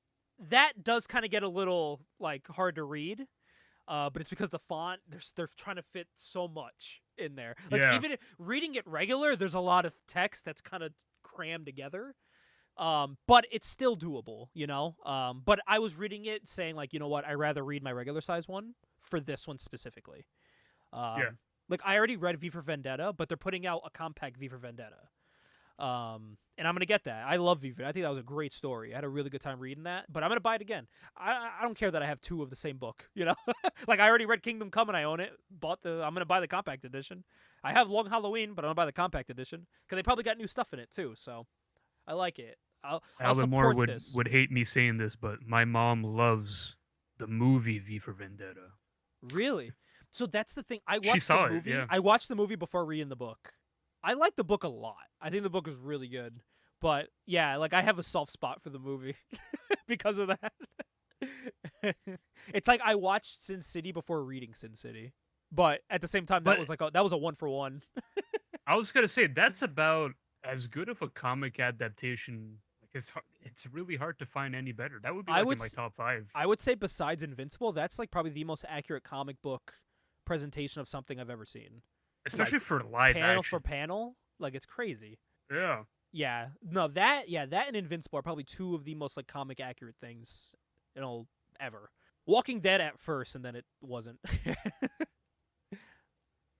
does kind of get a little like hard to read. But it's because the font, they're trying to fit so much in there. Like even reading it regular, there's a lot of text that's kind of crammed together. But it's still doable, you know? But I was reading it saying like, you know what, I'd rather read my regular size one for this one specifically. Like I already read V for Vendetta, but they're putting out a compact V for Vendetta. And I'm going to get that. I love V for Vendetta. I think that was a great story. I had a really good time reading that, but I'm going to buy it again. I don't care that I have 2 of the same book, you know? Like I already read Kingdom Come and I own it. I'm going to buy the compact edition. I have Long Halloween, but I'm going to buy the compact edition because they probably got new stuff in it too, so I like it. I'll Alan Moore this. would hate me saying this, but my mom loves the movie V for Vendetta. Really? So that's the thing. I watched she saw the movie. It, yeah. I watched the movie before reading the book. I like the book a lot. I think the book is really good. But yeah, like I have a soft spot for the movie because of that. It's like I watched Sin City before reading Sin City. But at the same time, that was a 1-for-1. I was gonna say that's about as good of a comic adaptation. Like it's really hard to find any better. That would be in my top 5. I would say besides Invincible, that's like probably the most accurate comic book presentation of something I've ever seen. Especially for live panel action. For panel, like it's crazy. Yeah. Yeah. No, that and Invincible are probably 2 of the most like comic accurate things, ever. Walking Dead at first, and then it wasn't.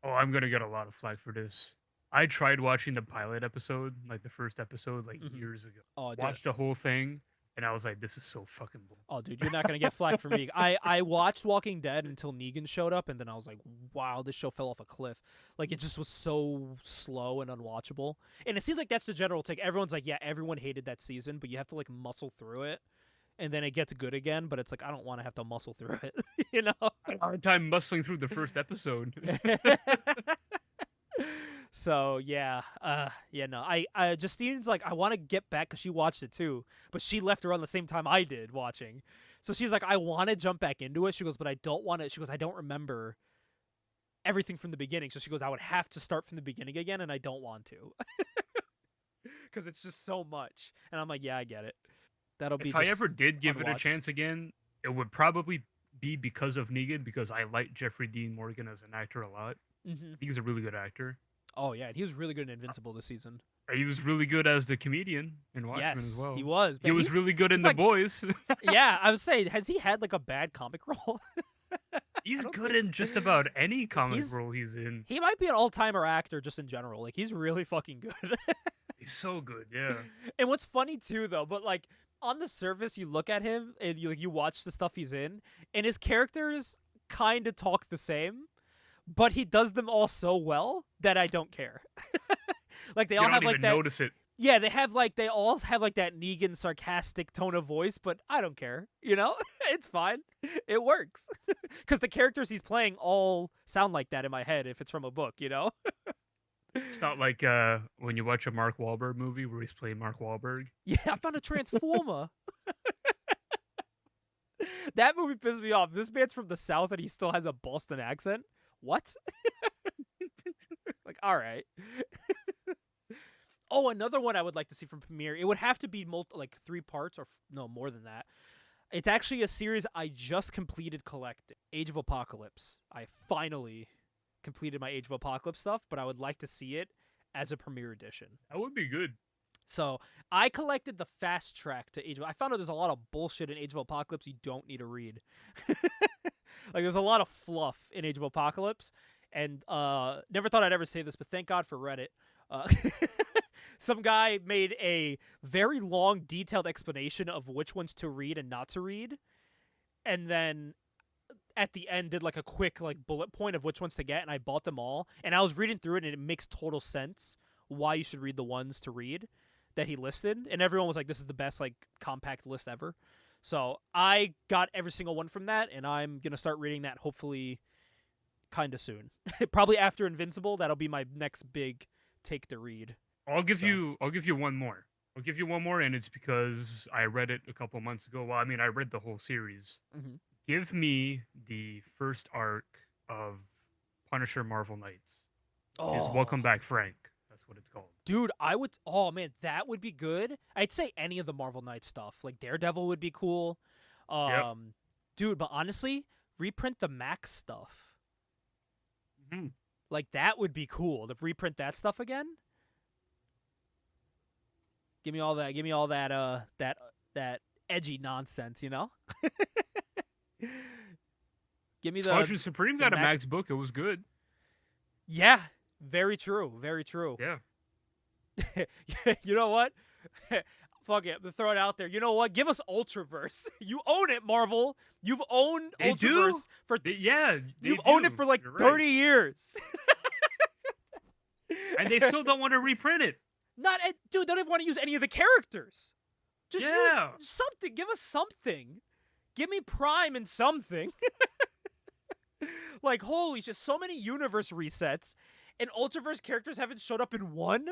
Oh, I'm gonna get a lot of flack for this. I tried watching the pilot episode, like the first episode, like years ago. Oh, watched the whole thing, and I was like, "This is so fucking bull." Oh, dude, you're not gonna get flack from me. I watched Walking Dead until Negan showed up, and then I was like, "Wow, this show fell off a cliff." Like it just was so slow and unwatchable. And it seems like that's the general take. Everyone's like, "Yeah, everyone hated that season, but you have to like muscle through it." And then it gets good again, but it's like I don't want to have to muscle through it, you know. I had a hard time muscling through the first episode. So yeah, no. I Justine's like I want to get back because she watched it too, but she left around the same time I did watching. So she's like, I want to jump back into it. She goes, but I don't want to. She goes, I don't remember everything from the beginning. So she goes, I would have to start from the beginning again, and I don't want to because it's just so much. And I'm like, yeah, I get it. That'll be. If I ever did give it a chance again, it would probably be because of Negan, because I like Jeffrey Dean Morgan as an actor a lot. I think he's a really good actor. Oh yeah, he was really good in Invincible this season. He was really good as the comedian in Watchmen as well. He was. He was really good in The Boys. Yeah, I was saying, has he had like a bad comic role? He's good in just about any comic role he's in. He might be an all-timer actor just in general. Like he's really fucking good. He's so good, yeah. And what's funny too, though, but like on the surface, you look at him and you watch the stuff he's in, and his characters kind of talk the same, but he does them all so well that I don't care. Like they You all don't have even like that. notice it. Yeah, they all have like that Negan sarcastic tone of voice, but I don't care. You know, it's fine. It works because the characters he's playing all sound like that in my head if it's from a book. You know. It's not like when you watch a Mark Wahlberg movie where he's playing Mark Wahlberg. Yeah, I found a transformer. That movie pissed me off. This man's from the South and he still has a Boston accent. What? Like, all right. Oh, another one I would like to see from Premiere. It would have to be like 3 parts or no more than that. It's actually a series I just completed collecting. Age of Apocalypse. I finally completed my Age of Apocalypse stuff, but I would like to see it as a Premiere edition. That would be good. So I collected the fast track to Age of. I found out there's a lot of bullshit in Age of Apocalypse you don't need to read. Like there's a lot of fluff in Age of Apocalypse, and never thought I'd ever say this, but thank God for Reddit. Some guy made a very long, detailed explanation of which ones to read and not to read, and then at the end did like a quick like bullet point of which ones to get, and I bought them all. And I was reading through it, and it makes total sense why you should read the ones to read that he listed, and everyone was like, "This is the best like compact list ever." So I got every single one from that, and I'm gonna start reading that hopefully kind of soon. Probably after Invincible, that'll be my next big take to read. I'll give you one more. I'll give you one more, and it's because I read it a couple months ago. Well, I mean, I read the whole series. Mm-hmm. Give me the first arc of Punisher Marvel Knights. Is Welcome Back, Frank. That's what it's called. Dude, I would. Oh man, that would be good. I'd say any of the Marvel Knights stuff, like Daredevil, would be cool. Yep. Dude, but honestly, reprint the Max stuff. Mm-hmm. Like that would be cool to reprint that stuff again. Give me all that. Give me all that. That edgy nonsense. You know. Give me the Squadron Supreme got a Max book. It was good. Yeah, very true. Very true. Yeah. You know what? Fuck it. I'm throw it out there. You know what? Give us Ultraverse. You own it, Marvel. You've owned They Ultraverse do. You've owned it for like 30 years. And they still don't want to reprint it. Dude, they don't even want to use any of the characters. Just use something. Give us something. Give me Prime and something. Like, holy shit, so many universe resets, and Ultraverse characters haven't showed up in one?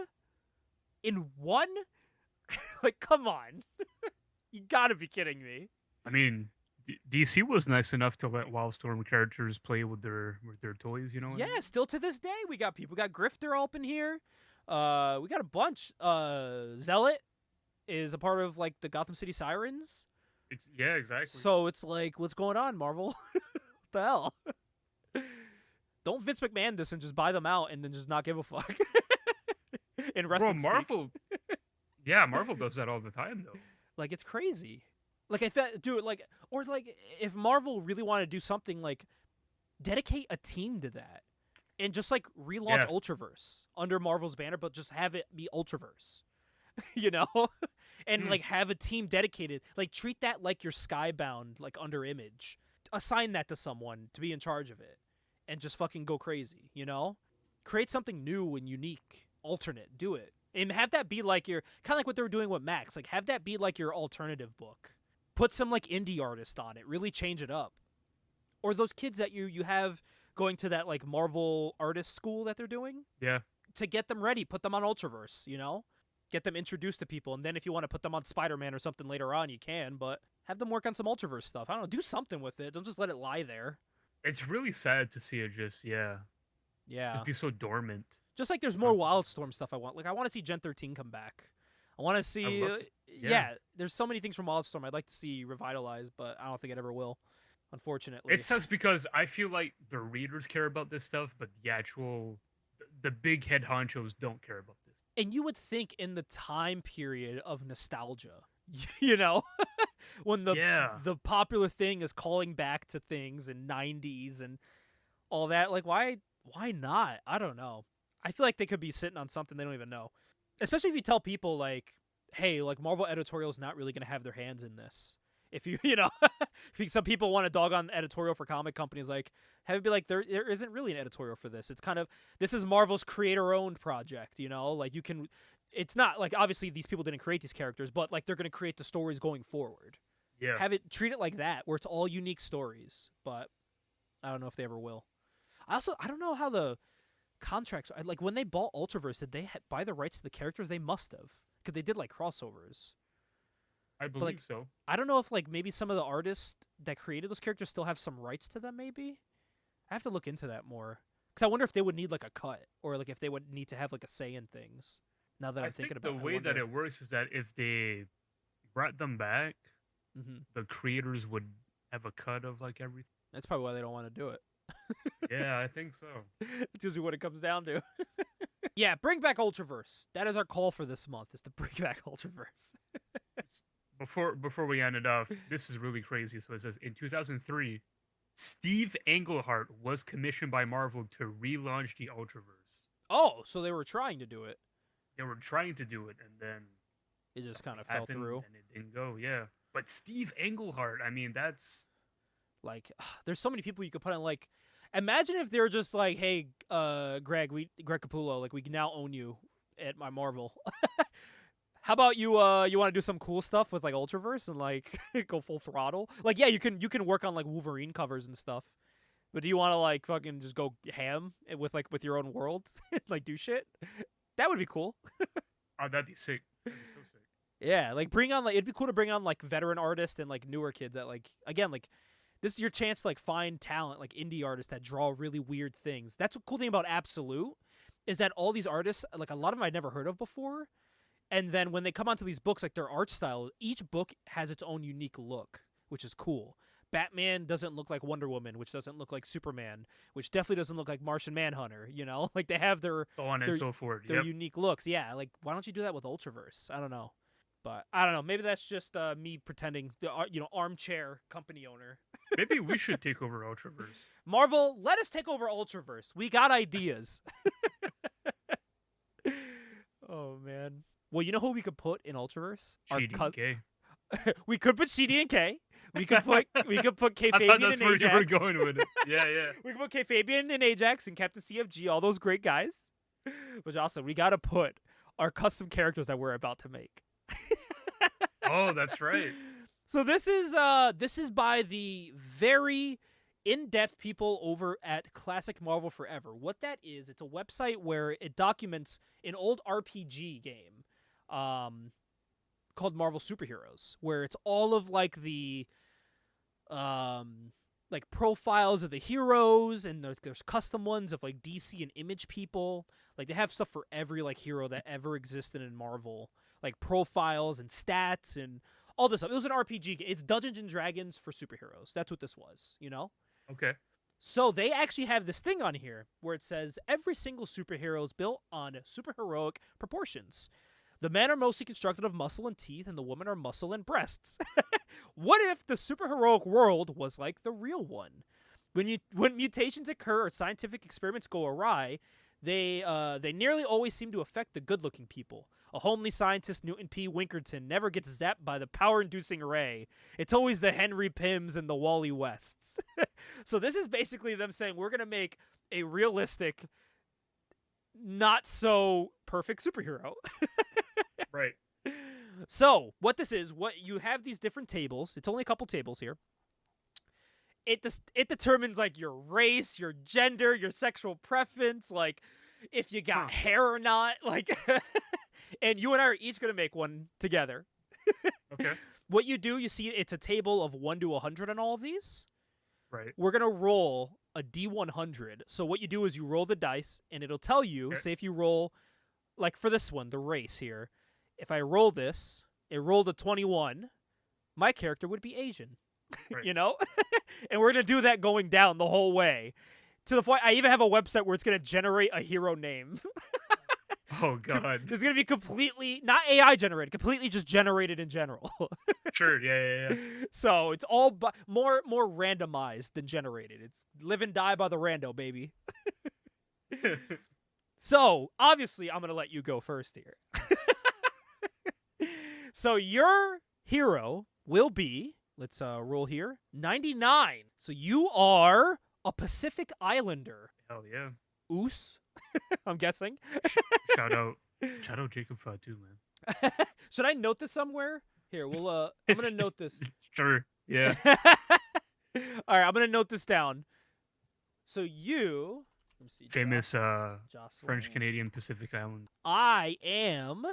In one? Like, come on. You gotta be kidding me. I mean, DC was nice enough to let Wildstorm characters play with their toys, you know? Yeah, still to this day, we got people. We got Grifter up in here. We got a bunch. Zealot is a part of, like, the Gotham City Sirens. Yeah, exactly. So it's like, what's going on, Marvel? What the hell? Don't Vince McMahon this and just buy them out and then just not give a fuck. In wrestling, Marvel. Yeah, Marvel does that all the time, though. Like, it's crazy. Like, if that, dude, like, or like, if Marvel really wanted to do something, like, dedicate a team to that, and just like relaunch Ultraverse under Marvel's banner, but just have it be Ultraverse, you know, and like have a team dedicated. Like, treat that like your Skybound, like under Image. Assign that to someone to be in charge of it, and just fucking go crazy, you know. Create something new and unique, alternate. Do it. And have that be like your, kind of like what they were doing with Max. Like, have that be like your alternative book. Put some like indie artist on it. Really change it up. Or those kids that you have going to that like Marvel artist school that they're doing. Yeah. To get them ready, put them on Ultraverse, you know? Get them introduced to people. And then if you want to put them on Spider-Man or something later on, you can. But have them work on some Ultraverse stuff. I don't know. Do something with it. Don't just let it lie there. It's really sad to see it just, just be so dormant. Just like there's more Wildstorm stuff I want. Like, I want to see Gen 13 come back. I want to see... there's so many things from Wildstorm I'd like to see revitalized, but I don't think it ever will, unfortunately. It sucks because I feel like the readers care about this stuff, but the big head honchos don't care about this. And you would think in the time period of nostalgia, you know? When the popular thing is calling back to things in 90s and all that, like, why not? I don't know. I feel like they could be sitting on something they don't even know. Especially if you tell people, like, hey, like Marvel editorial is not really going to have their hands in this. If you, some people want to dog on editorial for comic companies, like have it be like there isn't really an editorial for this. It's kind of, this is Marvel's creator-owned project, like you can, it's not like, obviously these people didn't create these characters, but like they're going to create the stories going forward. Yeah. Treat it like that, where it's all unique stories, but I don't know if they ever will. I don't know how the contracts are. Like when they bought Ultraverse, did they buy the rights to the characters? They must have, because they did like crossovers. I believe so. I don't know if like maybe some of the artists that created those characters still have some rights to them. Maybe I have to look into that more, because I wonder if they would need like a cut, or like if they would need to have like a say in things. Now that I'm thinking about it, the way that it works is that if they brought them back, the creators would have a cut of like everything. That's probably why they don't want to do it. Yeah, I think so. It's usually what it comes down to. Yeah, bring back Ultraverse. That is our call for this month, is to bring back Ultraverse. Before we end it off, this is really crazy. So it says, in 2003, Steve Englehart was commissioned by Marvel to relaunch the Ultraverse. Oh, so they were trying to do it. They were trying to do it, and then it just kind of fell through. And it didn't go, yeah. But Steve Englehart, I mean, that's... Like, there's so many people you could put on, like... Imagine if they're just like, hey, Greg Capullo, like, we can now own you at my Marvel. How about you want to do some cool stuff with, like, Ultraverse and, like, go full throttle? Like, yeah, you can work on, like, Wolverine covers and stuff. But do you want to, like, fucking just go ham with your own world? Like, do shit? That would be cool. Oh, that'd be sick. That'd be so sick. Yeah, like, bring on, like, it'd be cool to bring on, like, veteran artists and, like, newer kids that, like, again, like, this is your chance to, like, find talent, like, indie artists that draw really weird things. That's the cool thing about Absolute, is that all these artists, like, a lot of them I'd never heard of before, and then when they come onto these books, like, their art style, each book has its own unique look, which is cool. Batman doesn't look like Wonder Woman, which doesn't look like Superman, which definitely doesn't look like Martian Manhunter, Like, they have their... So on and so forth, their unique looks. Yeah, like, why don't you do that with Ultraverse? I don't know. But, I don't know, maybe that's just me pretending, armchair company owner. Maybe we should take over Ultraverse. Marvel, let us take over Ultraverse. We got ideas. Oh, man. Well, you know who we could put in Ultraverse? CD&K. We could put CD&K. We could put K I Fabian thought that's and where Ajax. you were going with it. Yeah. We could put K Fabian and Ajax and Captain CFG, all those great guys. But also, we got to put our custom characters that we're about to make. Oh, that's right. So this is by the very in-depth people over at Classic Marvel Forever. What that is, it's a website where it documents an old RPG game called Marvel Superheroes, where it's all of like the like profiles of the heroes, and there's custom ones of like DC and Image people. Like, they have stuff for every like hero that ever existed in Marvel, like profiles and stats and all this stuff. It was an RPG game. It's Dungeons and Dragons for superheroes. That's what this was, Okay. So they actually have this thing on here where it says every single superhero is built on superheroic proportions. The men are mostly constructed of muscle and teeth, and the women are muscle and breasts. What if the superheroic world was like the real one? When mutations occur or scientific experiments go awry, they nearly always seem to affect the good-looking people. A homely scientist, Newton P. Winkerton, never gets zapped by the power-inducing ray. It's always the Henry Pyms and the Wally Wests. So this is basically them saying, we're going to make a realistic, not so perfect superhero. Right. So what this is, what you have these different tables. It's only a couple tables here. It determines like your race, your gender, your sexual preference, like if you got hair or not, like. And you and I are each going to make one together. Okay. What you do, you see it's a table of 1 to 100 on all of these. Right. We're going to roll a D100. So what you do is you roll the dice, and it'll tell you, say if you roll, like for this one, the race here, if I roll this, it rolled a 21, my character would be Asian. Right. And we're going to do that going down the whole way. To the point, I even have a website where it's going to generate a hero name. Oh, God. It's going to be completely, not AI generated, completely just generated in general. Sure, yeah. So it's all more randomized than generated. It's live and die by the rando, baby. So, obviously, I'm going to let you go first here. So your hero will be, let's roll here, 99. So you are a Pacific Islander. Hell yeah. Oos, I'm guessing. Shout out Jacob Fatu, man. Should I note this somewhere? Here, we'll I'm gonna note this. Sure. Yeah. All right, I'm gonna note this down. So you, let me see, Famous Jocelyn. French Canadian Pacific Island. I am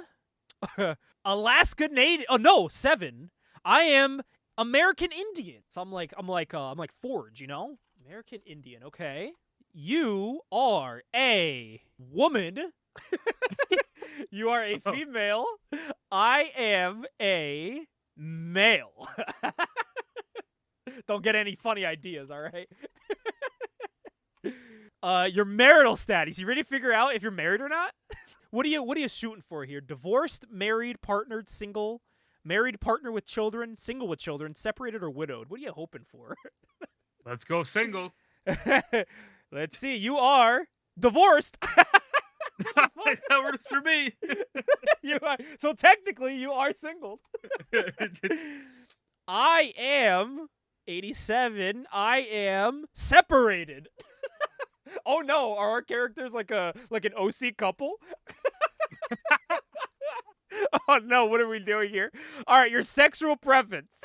Alaska Native. Oh no, 7. I am American Indian. So I'm like Forge, you know? American Indian. Okay. You are a woman. You are a female. I am a male. Don't get any funny ideas, all right? Your marital status. You ready to figure out if you're married or not? What are you shooting for here? Divorced, married, partnered, single, married, partner with children, single with children, separated, or widowed? What are you hoping for? Let's go single. Let's see. You are divorced. That works for me. You are, so technically, you are single. I am 87. I am separated. Oh no, are our characters like an OC couple? Oh no, what are we doing here? All right, your sexual preference.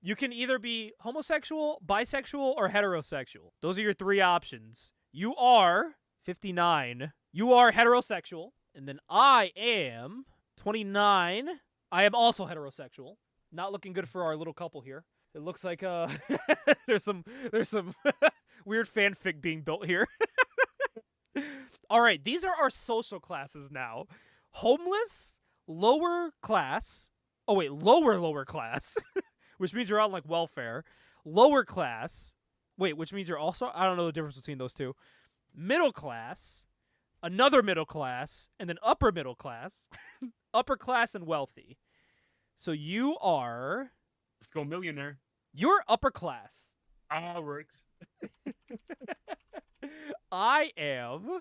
You can either be homosexual, bisexual, or heterosexual. Those are your 3 options. You are 59. You are heterosexual. And then I am 29. I am also heterosexual. Not looking good for our little couple here. It looks like there's some weird fanfic being built here. All right, these are our social classes now. Homeless, lower class. Oh wait, lower class, which means you're on like welfare. Lower class. Wait, which means you're also, I don't know the difference between those two. Middle class, another middle class, and then upper middle class, upper class and wealthy. So you are... Let's go millionaire. You're upper class. Ah, works. I am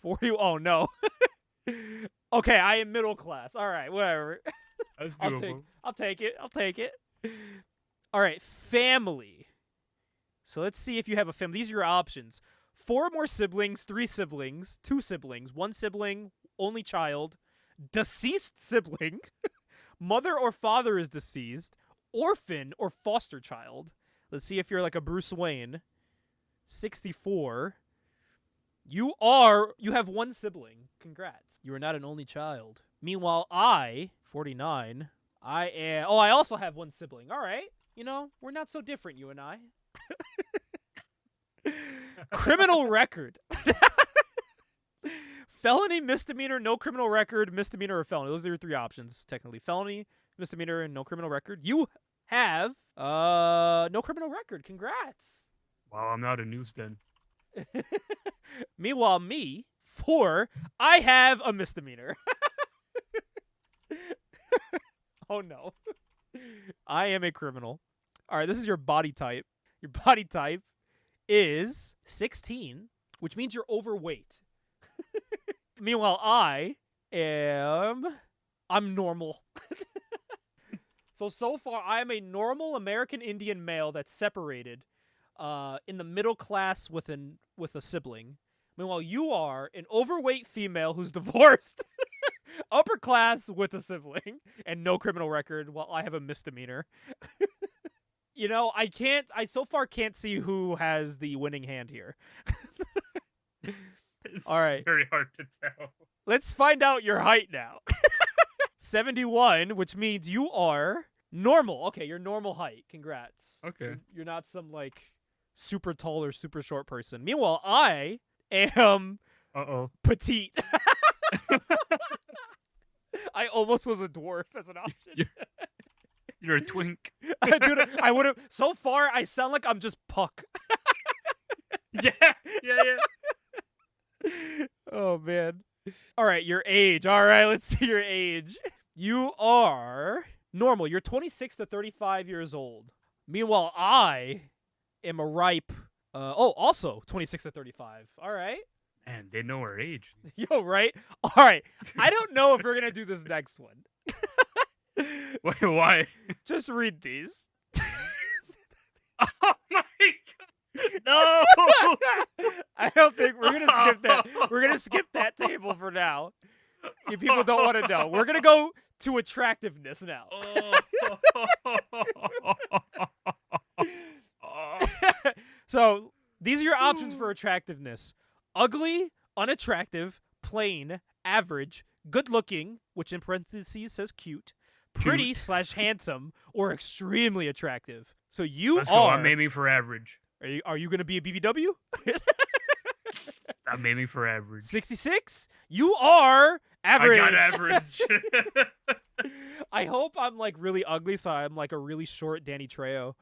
40. Oh, no. Okay, I am middle class. All right, whatever. That's doable. I'll take it. All right, family. So let's see if you have a family. These are your options. 4 more siblings, 3 siblings, 2 siblings, 1 sibling, only child, deceased sibling, mother or father is deceased, orphan or foster child. Let's see if you're like a Bruce Wayne. 64. You have 1 sibling. Congrats. You are not an only child. Meanwhile, I, 49, I also have 1 sibling. All right. You know, we're not so different, you and I. Criminal record. Felony, misdemeanor, no criminal record, misdemeanor, or felony. Those are your 3 options, technically. Felony, misdemeanor, and no criminal record. You have no criminal record. Congrats. Wow, I'm not a news den. Meanwhile, me, 4, I have a misdemeanor. Oh no. I am a criminal. All right, this is your body type. Your body type is 16, which means you're overweight. Meanwhile, I'm normal. So far, I am a normal American Indian male that's separated, in the middle class with a sibling. Meanwhile, you are an overweight female who's divorced, upper class with a sibling, and no criminal record, while I have a misdemeanor. You know, I so far can't see who has the winning hand here. It's all right. very hard to tell. Let's find out your height now. 71, which means you are normal. Okay, you're normal height. Congrats. Okay. You're not some, like, super tall or super short person. Meanwhile, I am petite. I almost was a dwarf as an option. You're a twink. Dude, I would have... So far, I sound like I'm just Puck. Yeah. Oh, man. All right, your age. All right, let's see your age. You are normal. You're 26 to 35 years old. Meanwhile, I am a ripe... also 26 to 35. All right. And they know our age. Yo, right? All right. I don't know if we're gonna do this next one. Wait, why? Just read these. Oh my god! No! I don't think we're gonna skip that. We're gonna skip that table for now. If people don't want to know, we're gonna go to attractiveness now. So these are your options for attractiveness: ugly, unattractive, plain, average, good-looking, which in parentheses says cute, pretty / handsome, or extremely attractive. So you Let's go. I'm aiming for average. Are you gonna be a BBW? I'm aiming for average. 66? You are average. I got average. I hope I'm like really ugly, so I'm like a really short Danny Trejo.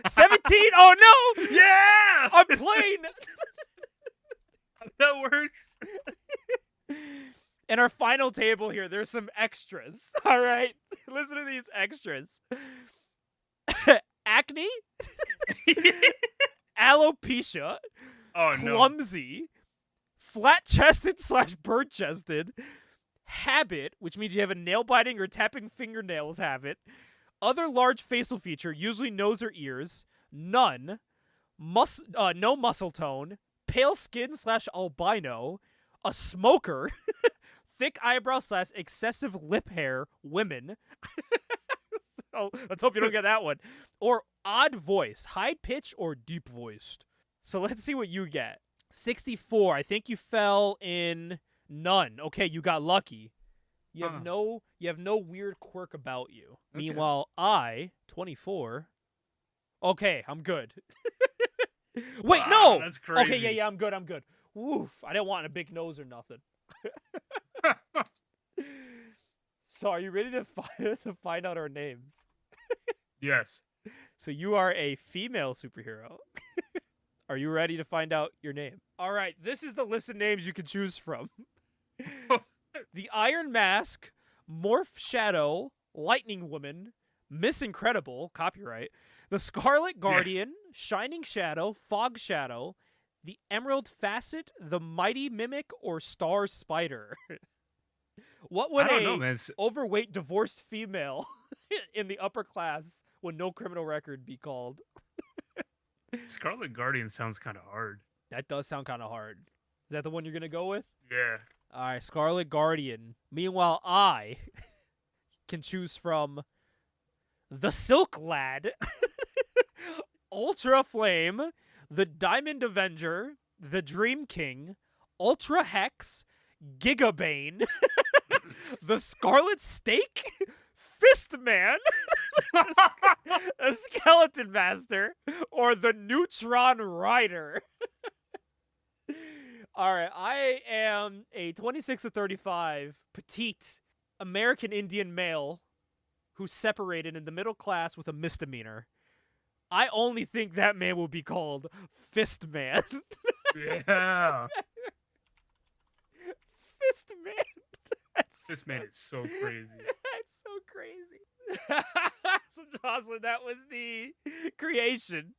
17? Oh no! Yeah! I'm plain. That works. In our final table here, there's some extras. All right, listen to these extras. Acne, alopecia, Oh no. clumsy, flat-chested / bird-chested, habit, which means you have a nail-biting or tapping fingernails habit, other large facial feature, usually nose or ears, none, no muscle tone, pale skin / albino, a smoker, thick eyebrow / excessive lip hair, women. So let's hope you don't get that one. Or odd voice, high pitch or deep voiced. So let's see what you get. 64. I think you fell in none. Okay, you got lucky. You have no weird quirk about you. Okay. Meanwhile, I, 24. Okay, I'm good. Wait, no. That's crazy. Okay, yeah, I'm good. Woof. I didn't want a big nose or nothing. So are you ready to find out our names? Yes. So you are a female superhero. Are you ready to find out your name? All right, this is the list of names you can choose from. The Iron Mask, Morph Shadow, Lightning Woman, Miss Incredible, copyright, the Scarlet Guardian, Shining Shadow, Fog Shadow, the Emerald Facet, the Mighty Mimic, or Star Spider. What would overweight divorced female in the upper class with no criminal record be called? Scarlet Guardian sounds kind of hard. That does sound kind of hard. Is that the one you're going to go with? Yeah. All right, Scarlet Guardian. Meanwhile, I can choose from the Silk Lad, Ultra Flame, the Diamond Avenger, the Dream King, Ultra Hex, Gigabane, the Scarlet Stake, Fistman, a Skeleton Master, or the Neutron Rider. All right, I am a 26 to 35 petite American Indian male who's separated in the middle class with a misdemeanor. I only think that man will be called Fistman. Yeah. Fistman. This man is so crazy. That's so crazy. So, Jocelyn, that was the creation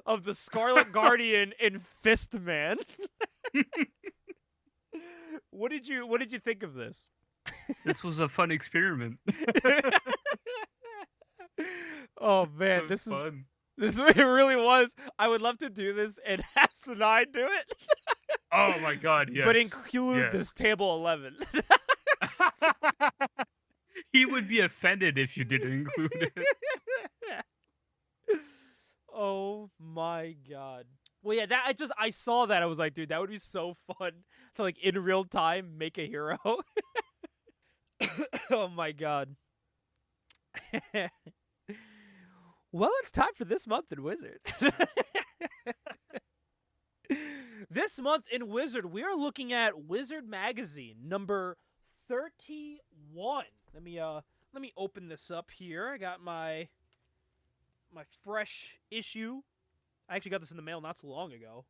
of the Scarlet Guardian in Fistman. What did you think of this? This was a fun experiment. Oh man, this is fun. This it really was. I would love to do this and have Sinai do it. Oh my god, yes. But include this table 11. He would be offended if you didn't include it. Oh my god. Well, yeah, I saw that. I was like, dude, that would be so fun to like in real time make a hero. Oh my god. Well, it's time for This Month in Wizard. This month in Wizard, we are looking at Wizard Magazine number 31. Let me open this up here. I got my fresh issue. I actually got this in the mail not too long ago.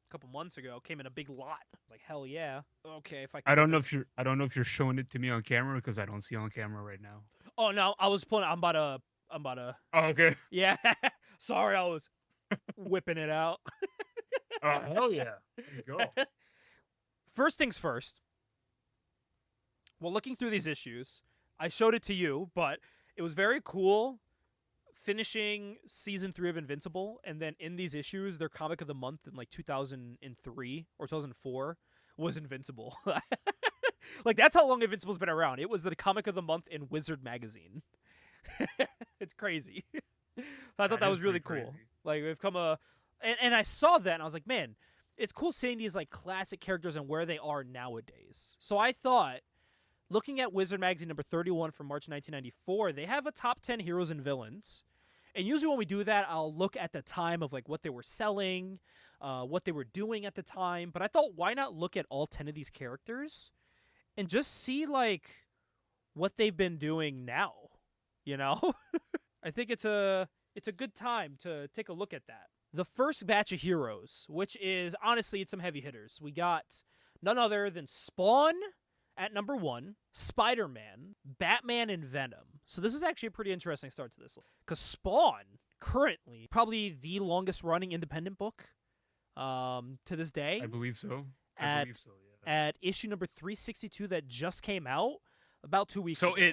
A couple months ago. Came in a big lot. Like, hell yeah. Okay, if I can I don't know if you're showing it to me on camera because I don't see on camera right now. Oh no, I was pulling. I'm about to. Oh, okay. Yeah. Sorry, I was whipping it out. Oh hell yeah! Let's go. First things first. Well, looking through these issues, I showed it to you, but it was very cool finishing season 3 of Invincible, and then in these issues, their comic of the month in like 2003 or 2004 was Invincible. Like, that's how long Invincible's been around. It was the comic of the month in Wizard magazine. It's crazy. I thought that was really cool. Like, we've come and I saw that and I was like, man, it's cool seeing these like classic characters and where they are nowadays. So I thought, looking at Wizard magazine number 31 from March 1994, they have a top 10 heroes and villains. And usually when we do that, I'll look at the time of like what they were selling, what they were doing at the time. But I thought, why not look at all 10 of these characters and just see like what they've been doing now, you know? I think it's a good time to take a look at that. The first batch of heroes, which is honestly, it's some heavy hitters. We got none other than Spawn at number 1, Spider-Man, Batman, and Venom. So this is actually a pretty interesting start to this. Because Spawn, currently, probably the longest running independent book to this day. I believe so. At issue number 362 that just came out about 2 weeks ago. So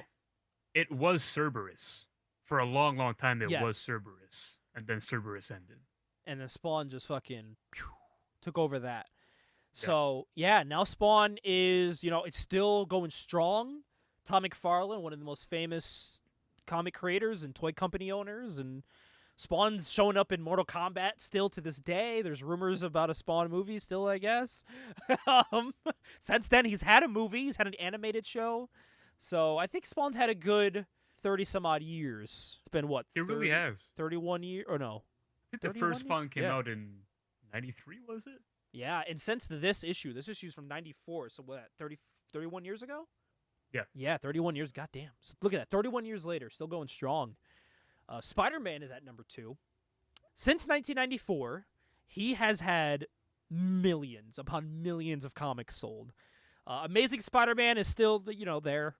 it was Cerberus. For a long, long time, it Yes. was Cerberus. And then Cerberus ended. And then Spawn just fucking took over that. So, yeah, now Spawn is, it's still going strong. Tom McFarlane, one of the most famous comic creators and toy company owners, and Spawn's showing up in Mortal Kombat still to this day. There's rumors about a Spawn movie still, I guess. Since then, he's had a movie. He's had an animated show. So I think Spawn's had a good 30-some-odd years. It's been, what? It really has. 31 years? Or no? I think the first Spawn came out in 93, was it? Yeah, and since this issue's from 94, so what, 31 years ago? Yeah. Yeah, 31 years, goddamn. So look at that, 31 years later, still going strong. Spider-Man is at number 2. Since 1994, he has had millions upon millions of comics sold. Amazing Spider-Man is still, there,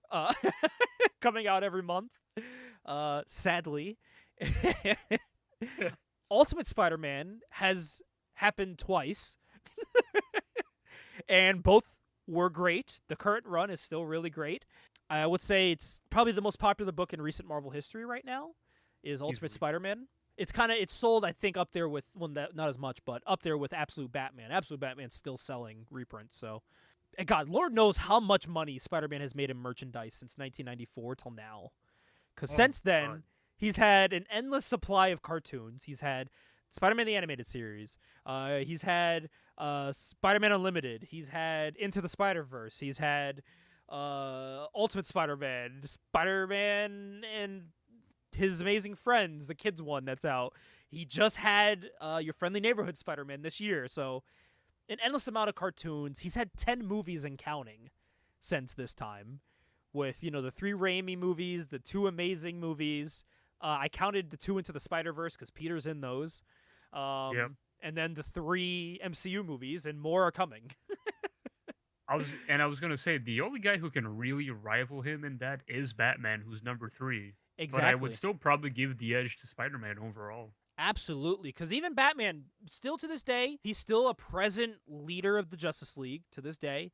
coming out every month, sadly. Ultimate Spider-Man has happened twice. And both were great. The current run is still really great. I would say it's probably the most popular book in recent Marvel history right now is Ultimate Spider-Man. It's sold, I think, up there with, well, not as much, but up there with Absolute Batman. Absolute Batman's still selling reprints, so. And God, Lord knows how much money Spider-Man has made in merchandise since 1994 till now. Because since then, he's had an endless supply of cartoons. He's had Spider-Man the Animated Series. He's had Spider-Man Unlimited. He's had Into the Spider-Verse. He's had Ultimate Spider-Man, Spider-Man and His Amazing Friends, the kids one that's out. He just had Your Friendly Neighborhood Spider-Man this year. So an endless amount of cartoons. He's had 10 movies and counting since this time with, the 3 Raimi movies, the 2 Amazing movies. I counted the 2 Into the Spider-Verse because Peter's in those. And then the 3 MCU movies, and more are coming. I was going to say, the only guy who can really rival him in that is Batman, who's number 3. Exactly. But I would still probably give the edge to Spider-Man overall. Absolutely, because even Batman, still to this day, he's still a present leader of the Justice League to this day.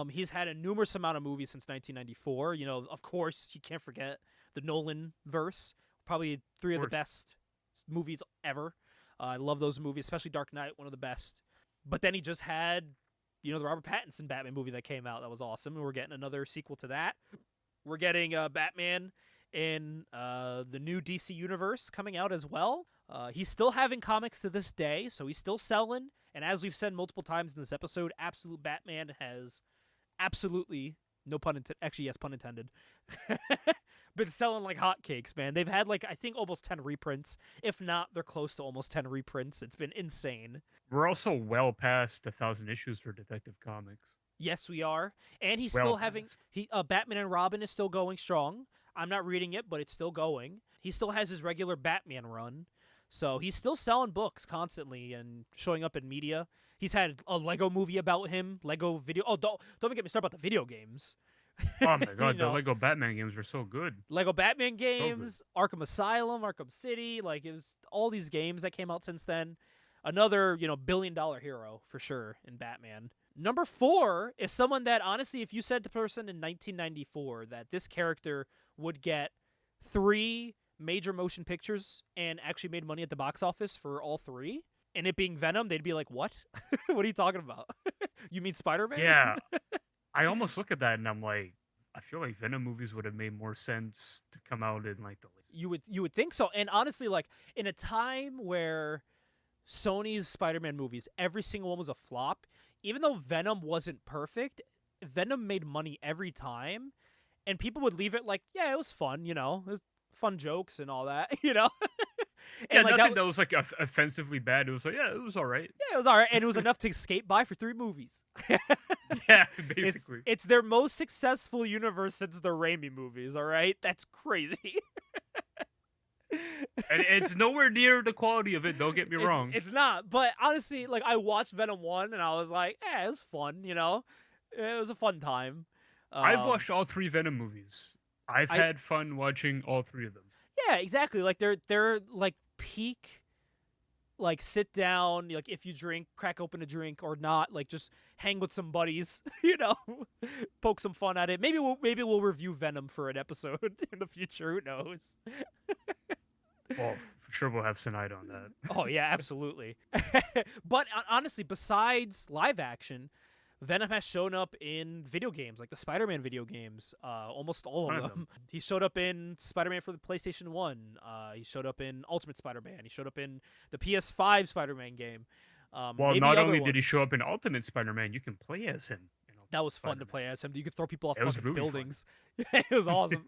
He's had a numerous amount of movies since 1994. Of course, you can't forget the Nolan verse. Probably 3 of the best movies ever. I love those movies, especially Dark Knight, one of the best. But then he just had, the Robert Pattinson Batman movie that came out. That was awesome. And we're getting another sequel to that. We're getting Batman in the new DC universe coming out as well. He's still having comics to this day, so he's still selling. And as we've said multiple times in this episode, Absolute Batman has absolutely, no pun intended, actually yes, pun intended, been selling like hotcakes, man. They've had I think almost 10 reprints. If not, they're close to almost 10 reprints. It's been insane. We're also well past 1,000 issues for Detective Comics. Yes, we are. And he's still having, Batman and Robin is still going strong. I'm not reading it, but it's still going. He still has his regular Batman run. So he's still selling books constantly and showing up in media. He's had a Lego movie about him, Lego video. Oh, don't get me started about the video games. Oh my God, the Lego Batman games are so good. Lego Batman games, Arkham Asylum, Arkham City, it was all these games that came out since then. Another, billion-dollar hero for sure in Batman. Number 4 is someone that, honestly, if you said to the person in 1994 that this character would get 3 major motion pictures and actually made money at the box office for all 3, and it being Venom, they'd be like, what? What are you talking about? You mean Spider-Man? Yeah. I almost look at that and I'm like, I feel like Venom movies would have made more sense to come out in like the You would think so. And honestly, like, in a time where Sony's Spider-Man movies, every single one was a flop, even though Venom wasn't perfect, Venom made money every time, and people would leave it like, yeah, it was fun, it was fun jokes and all that, Yeah, And like nothing that was like offensively bad. It was like, yeah, it was all right. yeah, it was all right, and it was enough to skate by for 3 movies. Yeah, basically. It's their most successful universe since the Raimi movies, all right? That's crazy. And it's nowhere near the quality of it, don't get me wrong. It's not, but honestly, like, I watched Venom 1 and I was like, it was fun, It was a fun time. I've watched all 3 Venom movies. I've had fun watching all 3 of them. Yeah, exactly. Like, they're like peak, like, sit down, like, if you drink, crack open a drink or not, like, just hang with some buddies, poke some fun at it. Maybe we'll review Venom for an episode in the future. Who knows? Well, for sure we'll have Sinide on that. Oh yeah, absolutely. But honestly, besides live action, Venom has shown up in video games, like the Spider-Man video games, almost all of them. He showed up in Spider-Man for the PlayStation 1. He showed up in Ultimate Spider-Man. He showed up in the PS5 Spider-man game. Well, not only did he show up in Ultimate Spider-Man, you can play as him. That was fun to play as him. You could throw people off fucking really buildings. It was awesome.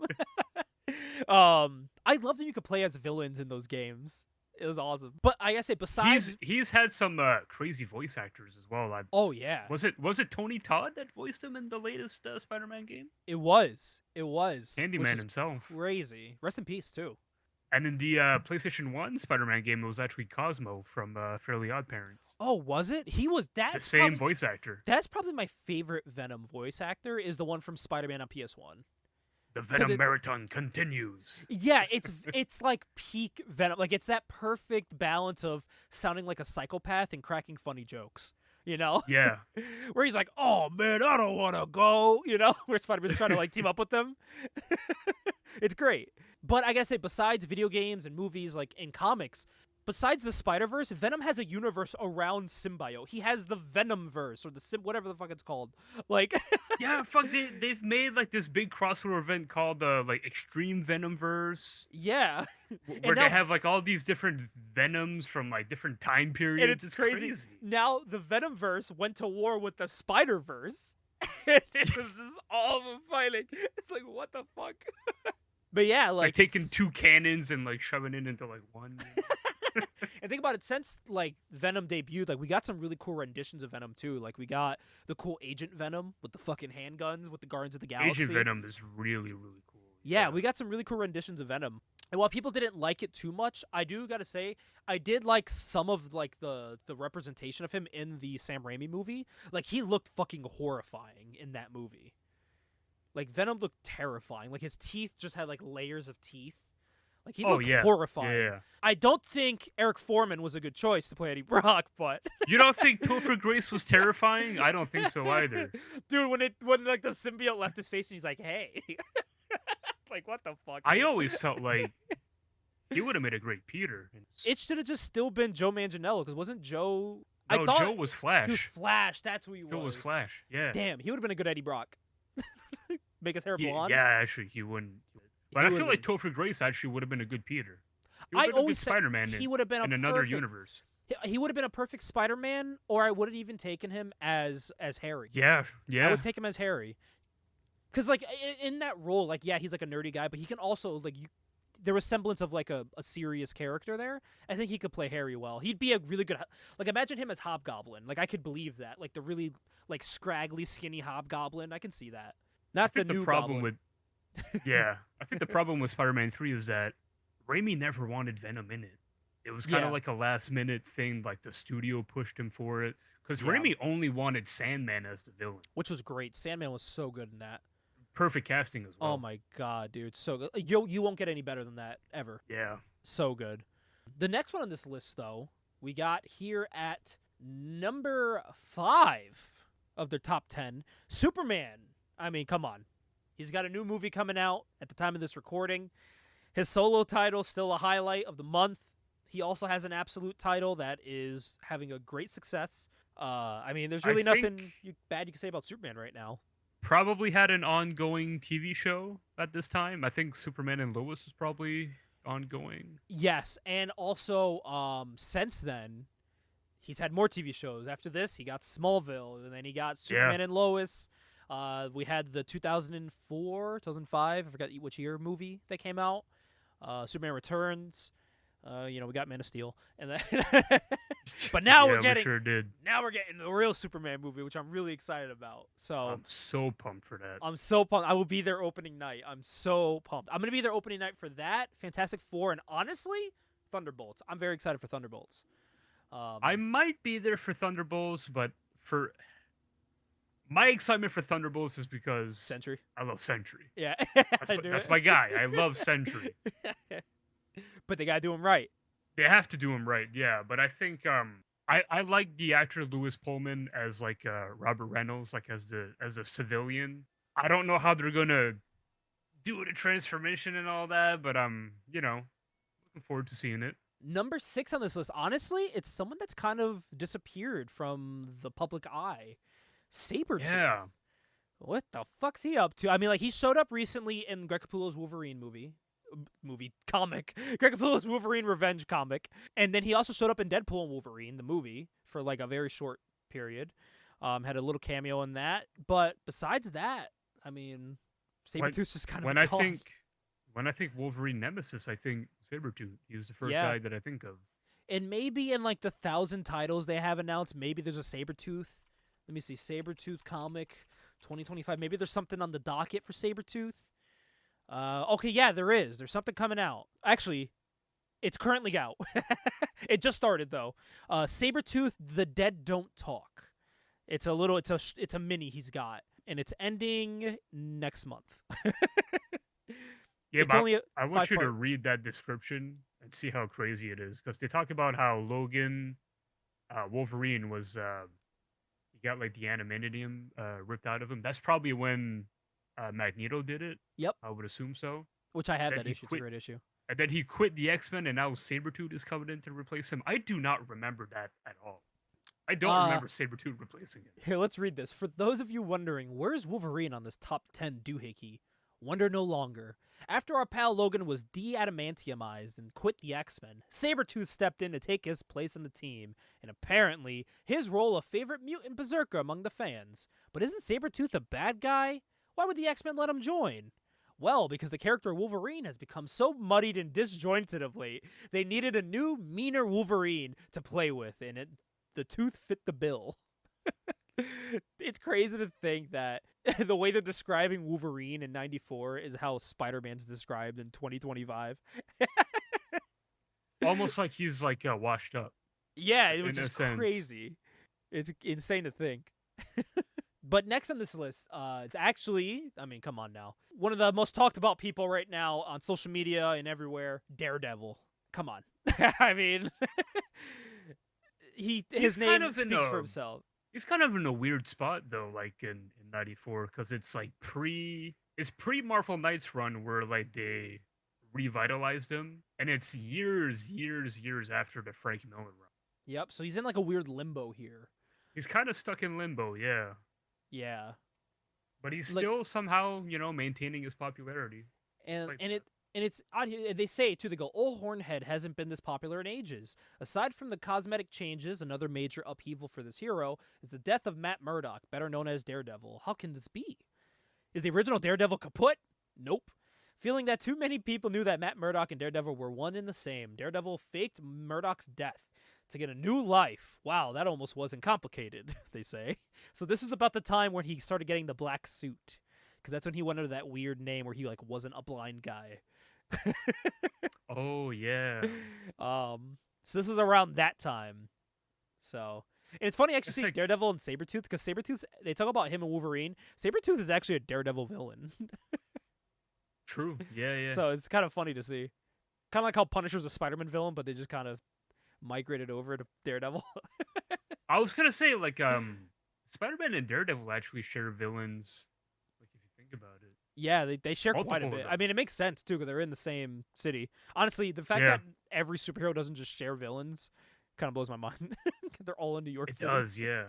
I love that you could play as villains in those games. It was awesome. But I gotta say, besides, he's had some crazy voice actors as well. Oh yeah. Was it Tony Todd that voiced him in the latest Spider-Man game? It was. Candyman himself. Crazy. Rest in peace too. And in the PlayStation 1 Spider-Man game, it was actually Cosmo from Fairly Odd Parents. Oh, was it? He was that the same voice actor. That's probably my favorite Venom voice actor. Is the one from Spider-Man on PS1. The Venom marathon continues. Yeah, it's like peak Venom. Like, it's that perfect balance of sounding like a psychopath and cracking funny jokes. Yeah. Where he's like, "Oh man, I don't want to go." Where Spider-Man's trying to like team up with them. It's great. But I gotta say, besides video games and movies, like in comics, besides the Spider-Verse, Venom has a universe around symbiote. He has the Venomverse, or whatever the fuck it's called. Like, yeah, fuck, they've made like this big crossover event called the like Extreme Venomverse. Yeah, where they have like all these different Venoms from like different time periods. And it's crazy. Now the Venomverse went to war with the Spider-Verse. And it was just all of them fighting. It's like, what the fuck? But yeah, like taking 2 cannons and like shoving it into like one. And think about it, since like Venom debuted, like we got some really cool renditions of Venom too. Like we got the cool Agent Venom with the fucking handguns with the Guardians of the Galaxy. Agent Venom is really, really cool. Yeah, we got some really cool renditions of Venom. And while people didn't like it too much, I do gotta say I did like some of like the representation of him in the Sam Raimi movie. Like, he looked fucking horrifying in that movie. Like, Venom looked terrifying. Like, his teeth just had like layers of teeth. Like, he looked horrifying. Yeah. I don't think Eric Foreman was a good choice to play Eddie Brock, but you don't think Topher Grace was terrifying? I don't think so either. Dude, when like the symbiote left his face and he's like, "Hey," like, what the fuck? I always felt like he would have made a great Peter. It should have just still been Joe Manganiello, because wasn't Joe? No, Joe was Flash. He was Flash. That's who he was. Joe was Flash. Yeah. Damn, he would have been a good Eddie Brock. Make his hair blonde. Yeah, actually, he wouldn't. But I feel like Topher Grace actually would have been a good Peter. I always said Spider-Man he would have been in another universe. He would have been a perfect Spider-Man, or I would have even taken him as Harry. Yeah. I would take him as Harry. Because, like, in that role, like, yeah, he's like a nerdy guy, but he can also, like, there was semblance of like a serious character there. I think he could play Harry well. He'd be a really good, like, imagine him as Hobgoblin. Like, I could believe that. Like, the really like scraggly, skinny Hobgoblin. I can see that. Not the new problem Goblin. Yeah, I think the problem with Spider-Man 3 is that Raimi never wanted Venom in it. It was kind of like a last-minute thing, like the studio pushed him for it. Because Raimi only wanted Sandman as the villain. Which was great. Sandman was so good in that. Perfect casting as well. Oh my god, dude. So good. You won't get any better than that, ever. Yeah. So good. The next one on this list, though, we got here at number 5 of their top 10, Superman. I mean, come on. He's got a new movie coming out at the time of this recording. His solo title still a highlight of the month. He also has an absolute title that is having a great success. I mean, there's really nothing bad you can say about Superman right now. Probably had an ongoing TV show at this time. I think Superman and Lois is probably ongoing. Yes, and also since then, he's had more TV shows. After this, he got Smallville, and then he got Superman and Lois. We had the 2004, 2005, I forgot which year movie that came out. Superman Returns. We got Man of Steel, and then but now we sure did. Now we're getting the real Superman movie, which I'm really excited about. So I'm so pumped for that. I'm so pumped. I will be there opening night. I'm so pumped. I'm gonna be there opening night for that, Fantastic Four, and honestly, Thunderbolts. I'm very excited for Thunderbolts. I might be there for Thunderbolts, but for my excitement for Thunderbolts is because Sentry. I love Sentry. Yeah, that's my guy. I love Sentry. But they gotta do him right. They have to do him right, yeah. But I think I like the actor Lewis Pullman as like Robert Reynolds, like as a civilian. I don't know how they're gonna do the transformation and all that, but I'm looking forward to seeing it. Number 6 on this list, honestly, it's someone that's kind of disappeared from the public eye. Sabretooth. Yeah. What the fuck's he up to? I mean, like, he showed up recently in Greg Capullo's Wolverine comic. Greg Capullo's Wolverine Revenge comic. And then he also showed up in Deadpool and Wolverine, the movie, for like a very short period. Had a little cameo in that. But besides that, I mean, Sabretooth's just kind of When I think Wolverine Nemesis, I think Sabretooth. He's the first guy that I think of. And maybe in like the 1,000 titles they have announced, maybe there's a Sabretooth. Let me see, Sabretooth comic 2025. Maybe there's something on the docket for Sabretooth. Okay, yeah, there is. There's something coming out. Actually, it's currently out. It just started though. Sabretooth, The Dead Don't Talk. It's a mini he's got, and it's ending next month. Yeah, but I want you to read that description and see how crazy it is, because they talk about how Logan, Wolverine was, he got like the adamantium ripped out of him. That's probably when Magneto did it. Yep. I would assume so. Which I have that issue. It's a great issue. And then he quit the X-Men, and now Sabretooth is coming in to replace him. I do not remember that at all. I don't remember Sabretooth replacing him. Here, let's read this. For those of you wondering, where's Wolverine on this top 10 doohickey? Wonder no longer. After our pal Logan was de-adamantiumized and quit the X-Men, Sabretooth stepped in to take his place in the team, and apparently his role a favorite mutant berserker among the fans. But isn't Sabretooth a bad guy? Why would the X-Men let him join? Well, because the character Wolverine has become so muddied and disjointed of late, they needed a new, meaner Wolverine to play with, and the tooth fit the bill. It's crazy to think that the way they're describing Wolverine in 94 is how Spider-Man's described in 2025. Almost like he's like washed up. Yeah, it was just crazy. It's insane to think. But next on this list, it's actually, I mean, come on now, one of the most talked about people right now on social media and everywhere, Daredevil. Come on. I mean, his name speaks for himself. He's kind of in a weird spot though, like in 94, because it's like pre Marvel Knights run where like they revitalized him, and it's years after the Frank Miller run. Yep. So he's in like a weird limbo here. He's kind of stuck in limbo, yeah. Yeah. But he's still somehow, maintaining his popularity. And it's odd here. They say, too, they go, old Hornhead hasn't been this popular in ages. Aside from the cosmetic changes, another major upheaval for this hero is the death of Matt Murdock, better known as Daredevil. How can this be? Is the original Daredevil kaput? Nope. Feeling that too many people knew that Matt Murdock and Daredevil were one and the same, Daredevil faked Murdock's death to get a new life. Wow, that almost wasn't complicated, they say. So this is about the time when he started getting the black suit, because that's when he went under that weird name where he wasn't a blind guy. Oh yeah. So this was around that time. So, and it's funny actually seeing Daredevil and Sabretooth, because Sabretooth, they talk about him and Wolverine. Sabretooth is actually a Daredevil villain. True. Yeah. So it's kind of funny to see. Kind of like how Punisher's a Spider-Man villain, but they just kind of migrated over to Daredevil. I was gonna say like Spider-Man and Daredevil actually share villains. Like if you think about it, Yeah, they share quite a multiple of bit. them. I mean, it makes sense too because they're in the same city. Honestly, the fact Yeah, that every superhero doesn't just share villains kind of blows my mind. They're all in New York it City. does. Yeah.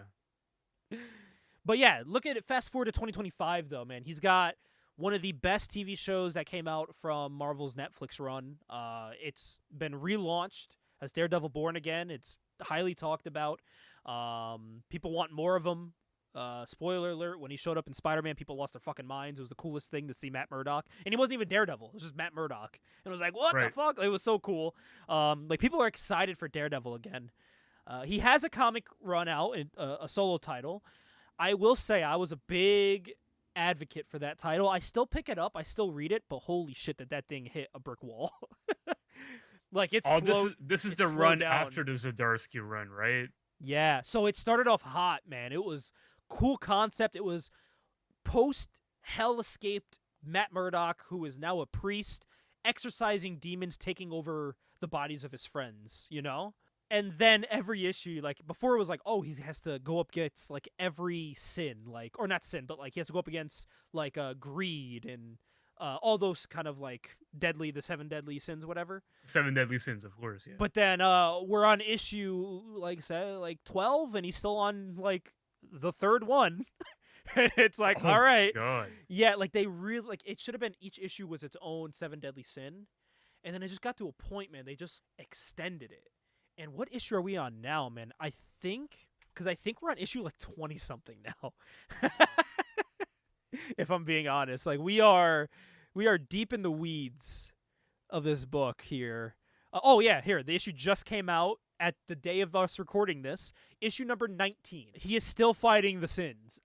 But yeah, look at it. Fast forward to 2025, though, man. He's got one of the best TV shows that came out from Marvel's Netflix run. It's been relaunched as Daredevil Born Again. It's highly talked about. People want more of him. Spoiler alert, when he showed up in Spider-Man, people lost their fucking minds. It was the coolest thing to see Matt Murdock. And he wasn't even Daredevil. It was just Matt Murdock. And it was like, what the fuck? It was so cool. Like, people are excited for Daredevil again. He has a comic run out, a solo title. I will say I was a big advocate for that title. I still pick it up. I still read it. But holy shit, did that thing hit a brick wall. Like, it's this is the run down after the Zdarsky run, right? Yeah. So it started off hot, man. It was cool concept. It was post-hell escaped Matt Murdock, who is now a priest, exorcising demons, taking over the bodies of his friends, you know? And then every issue, like, before it was like, oh, he has to go up against, like, every sin, like, or not sin, but, like, he has to go up against, like, greed and all those kind of, like, the 7 deadly sins, whatever. 7 deadly sins, of course, yeah. But then we're on issue, like, say, like 12, and he's still on, like, the third one. It's like, all right. God. Yeah, like, they really, like, it should have been each issue was its own 7 deadly sin. And then it just got to a point, man, they just extended it. And what issue are we on now, man? I think we're on issue like 20-something now. If I'm being honest, like we are deep in the weeds of this book here. Oh yeah, here the issue just came out at the day of us recording this. Issue number 19. He is still fighting the sins.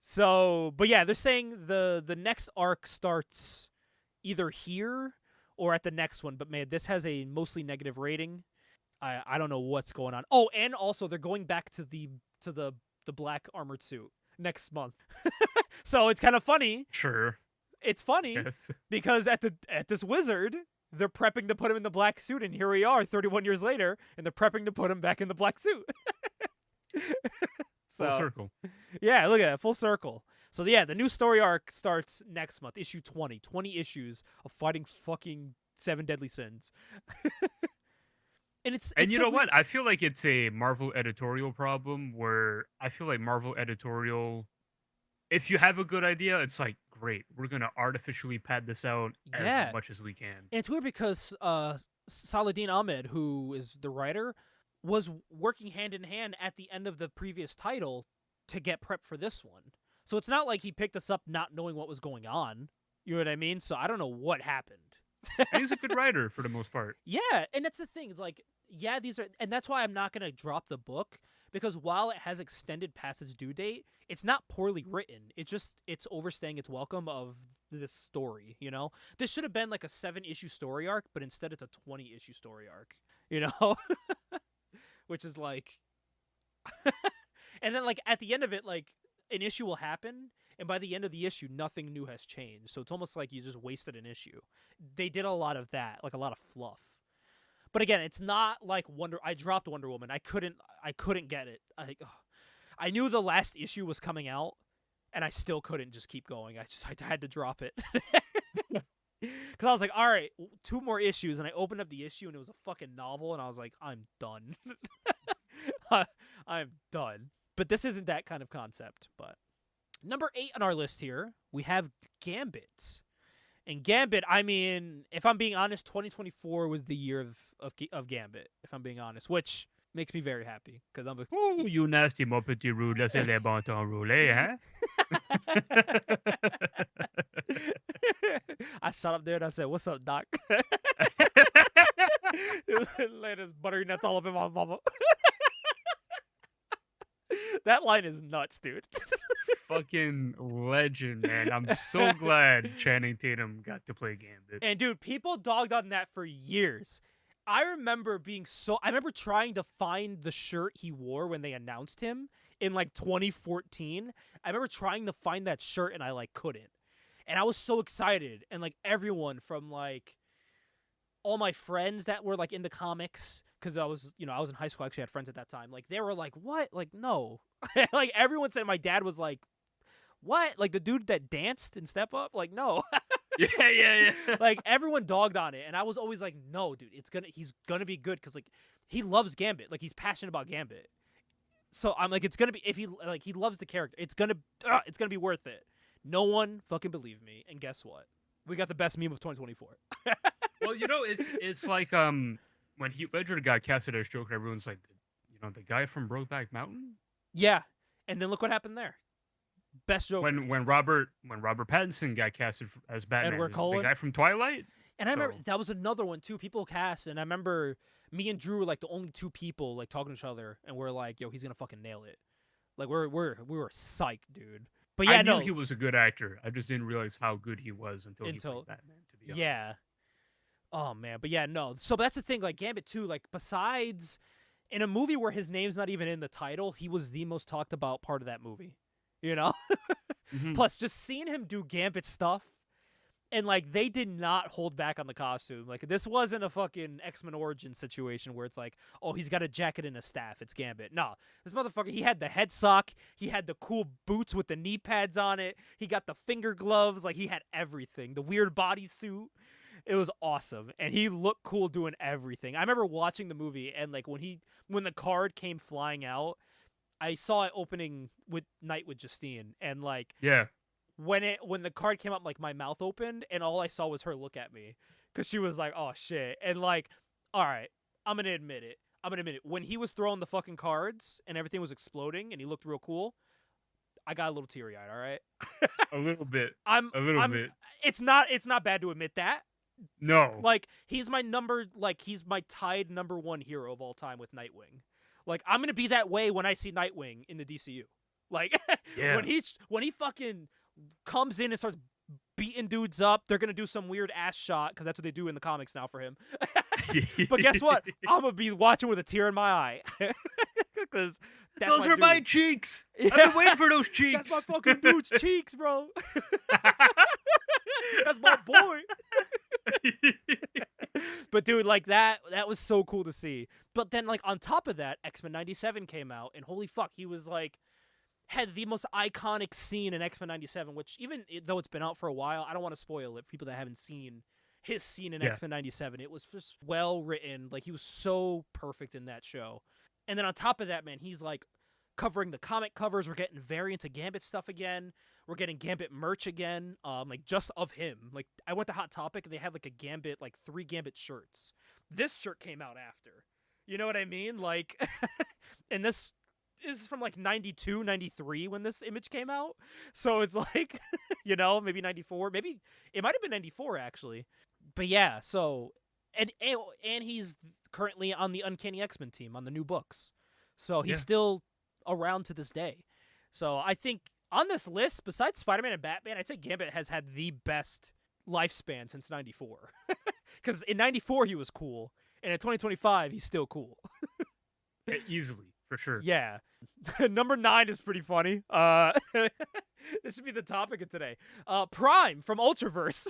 So, but yeah, they're saying the next arc starts either here or at the next one, but man, this has a mostly negative rating. I don't know what's going on. Oh, and also they're going back to the black armored suit next month. So it's kind of funny. Sure. It's funny because at this wizard, they're prepping to put him in the black suit, and here we are 31 years later, and they're prepping to put him back in the black suit. So, full circle. Yeah, look at that, full circle. So yeah, the new story arc starts next month, issue 20. 20 issues of fighting fucking 7 deadly sins. And it's you know what? I feel like it's a Marvel editorial problem where I feel like Marvel editorial, if you have a good idea, it's like, great, we're going to artificially pad this out as much as we can. And it's weird because Saladin Ahmed, who is the writer, was working hand in hand at the end of the previous title to get prepped for this one. So it's not like he picked this up not knowing what was going on. You know what I mean? So I don't know what happened. And he's a good writer for the most part. Yeah, and that's the thing. Like, yeah, these are, and that's why I'm not going to drop the book, because while it has extended past its due date, it's not poorly written. It's overstaying its welcome of this story, you know? This should have been like a 7-issue story arc, but instead it's a 20-issue story arc, you know? Which is like, and then like at the end of it, like an issue will happen, and by the end of the issue, nothing new has changed. So it's almost like you just wasted an issue. They did a lot of that, like a lot of fluff. But again, it's not like I dropped Wonder Woman. I couldn't get it. I knew the last issue was coming out, and I still couldn't just keep going. I had to drop it. Because I was like, all right, 2 more issues, and I opened up the issue, and it was a fucking novel, and I was like, I'm done. I'm done. But this isn't that kind of concept. But number 8 on our list here, we have Gambit. And Gambit, I mean, if I'm being honest, 2024 was the year of Gambit, if I'm being honest, which makes me very happy, because I'm like, ooh, you nasty mon petit roux, laissez les bon temps rouler, huh? I shot up there and I said, "What's up, Doc?" Later, butternuts all up in my mama. That line is nuts, dude. Fucking legend, man. I'm so glad Channing Tatum got to play Gambit. And dude, people dogged on that for years. I remember trying to find the shirt he wore when they announced him in like 2014. I remember trying to find that shirt and I like couldn't. And I was so excited. And like everyone from like all my friends that were like in the comics, because I was in high school. I actually had friends at that time. Like they were like, "What?" Like no, like everyone said. My dad was like, "What?" Like the dude that danced in Step Up. Like no, Yeah. like everyone dogged on it, and I was always like, "No, dude, he's gonna be good," because like he loves Gambit. Like he's passionate about Gambit. So I'm like, it's gonna be, if he loves the character, it's gonna be worth it. No one fucking believed me, and guess what? We got the best meme of 2024. Well, it's like when Heath Ledger got casted as Joker, everyone's like, the guy from Brokeback Mountain. Yeah, and then look what happened there. Best Joker. When Robert Pattinson got casted as Batman, Edward Cullen, the guy from Twilight. And I remember that was another one too. People cast, and I remember me and Drew were like the only two people like talking to each other, and we're like, "Yo, he's gonna fucking nail it." Like we were psyched, dude. But yeah, I knew he was a good actor. I just didn't realize how good he was until he played Batman. To be honest. Yeah. Oh man, but yeah, no. So that's the thing. Like Gambit too. Like besides in a movie where his name's not even in the title, he was the most talked about part of that movie. You know. Mm-hmm. Plus, just seeing him do Gambit stuff. And, like, they did not hold back on the costume. Like, this wasn't a fucking X-Men Origins situation where it's like, oh, he's got a jacket and a staff. It's Gambit. No. This motherfucker, he had the head sock. He had the cool boots with the knee pads on it. He got the finger gloves. Like, he had everything. The weird bodysuit. It was awesome. And he looked cool doing everything. I remember watching the movie, and, like, when the card came flying out, I saw it opening with Night with Justine. And, like... Yeah. When the card came up, like my mouth opened and all I saw was her look at me, because she was like, "Oh shit," and like, all right, I'm gonna admit it. When he was throwing the fucking cards and everything was exploding and he looked real cool, I got a little teary eyed. All right, a little bit. Bit. It's not bad to admit that. No, like he's my tied number one hero of all time with Nightwing. Like I'm gonna be that way when I see Nightwing in the DCU. Like yeah. when he fucking comes in and starts beating dudes up, they're gonna do some weird ass shot, because that's what they do in the comics now for him. But guess what? I'm gonna be watching with a tear in my eye, because those are my cheeks. Yeah. I've been waiting for those cheeks. That's my fucking dude's cheeks, bro. That's my boy. But dude, like that was so cool to see. But then, like on top of that, X-Men '97 came out, and holy fuck, he was like. Had the most iconic scene in X-Men '97, which even though it's been out for a while, I don't want to spoil it for people that haven't seen his scene in X-Men '97. It was just well written. Like he was so perfect in that show. And then on top of that, man, he's like covering the comic covers. We're getting variants of Gambit stuff again. We're getting Gambit merch again. Like just of him. Like I went to Hot Topic and they had like a Gambit, like 3 Gambit shirts. This shirt came out after. You know what I mean? Like, and this is from like 92, 93 when this image came out. So it's like, maybe 94. Maybe it might have been 94 actually. But yeah, so and he's currently on the Uncanny X-Men team on the new books. So he's still around to this day. So I think on this list, besides Spider-Man and Batman, I'd say Gambit has had the best lifespan since 94. Because in 94 he was cool, and in 2025 he's still cool. Yeah, easily. For sure. Yeah. Number 9 is pretty funny. This would be the topic of today. Prime from Ultraverse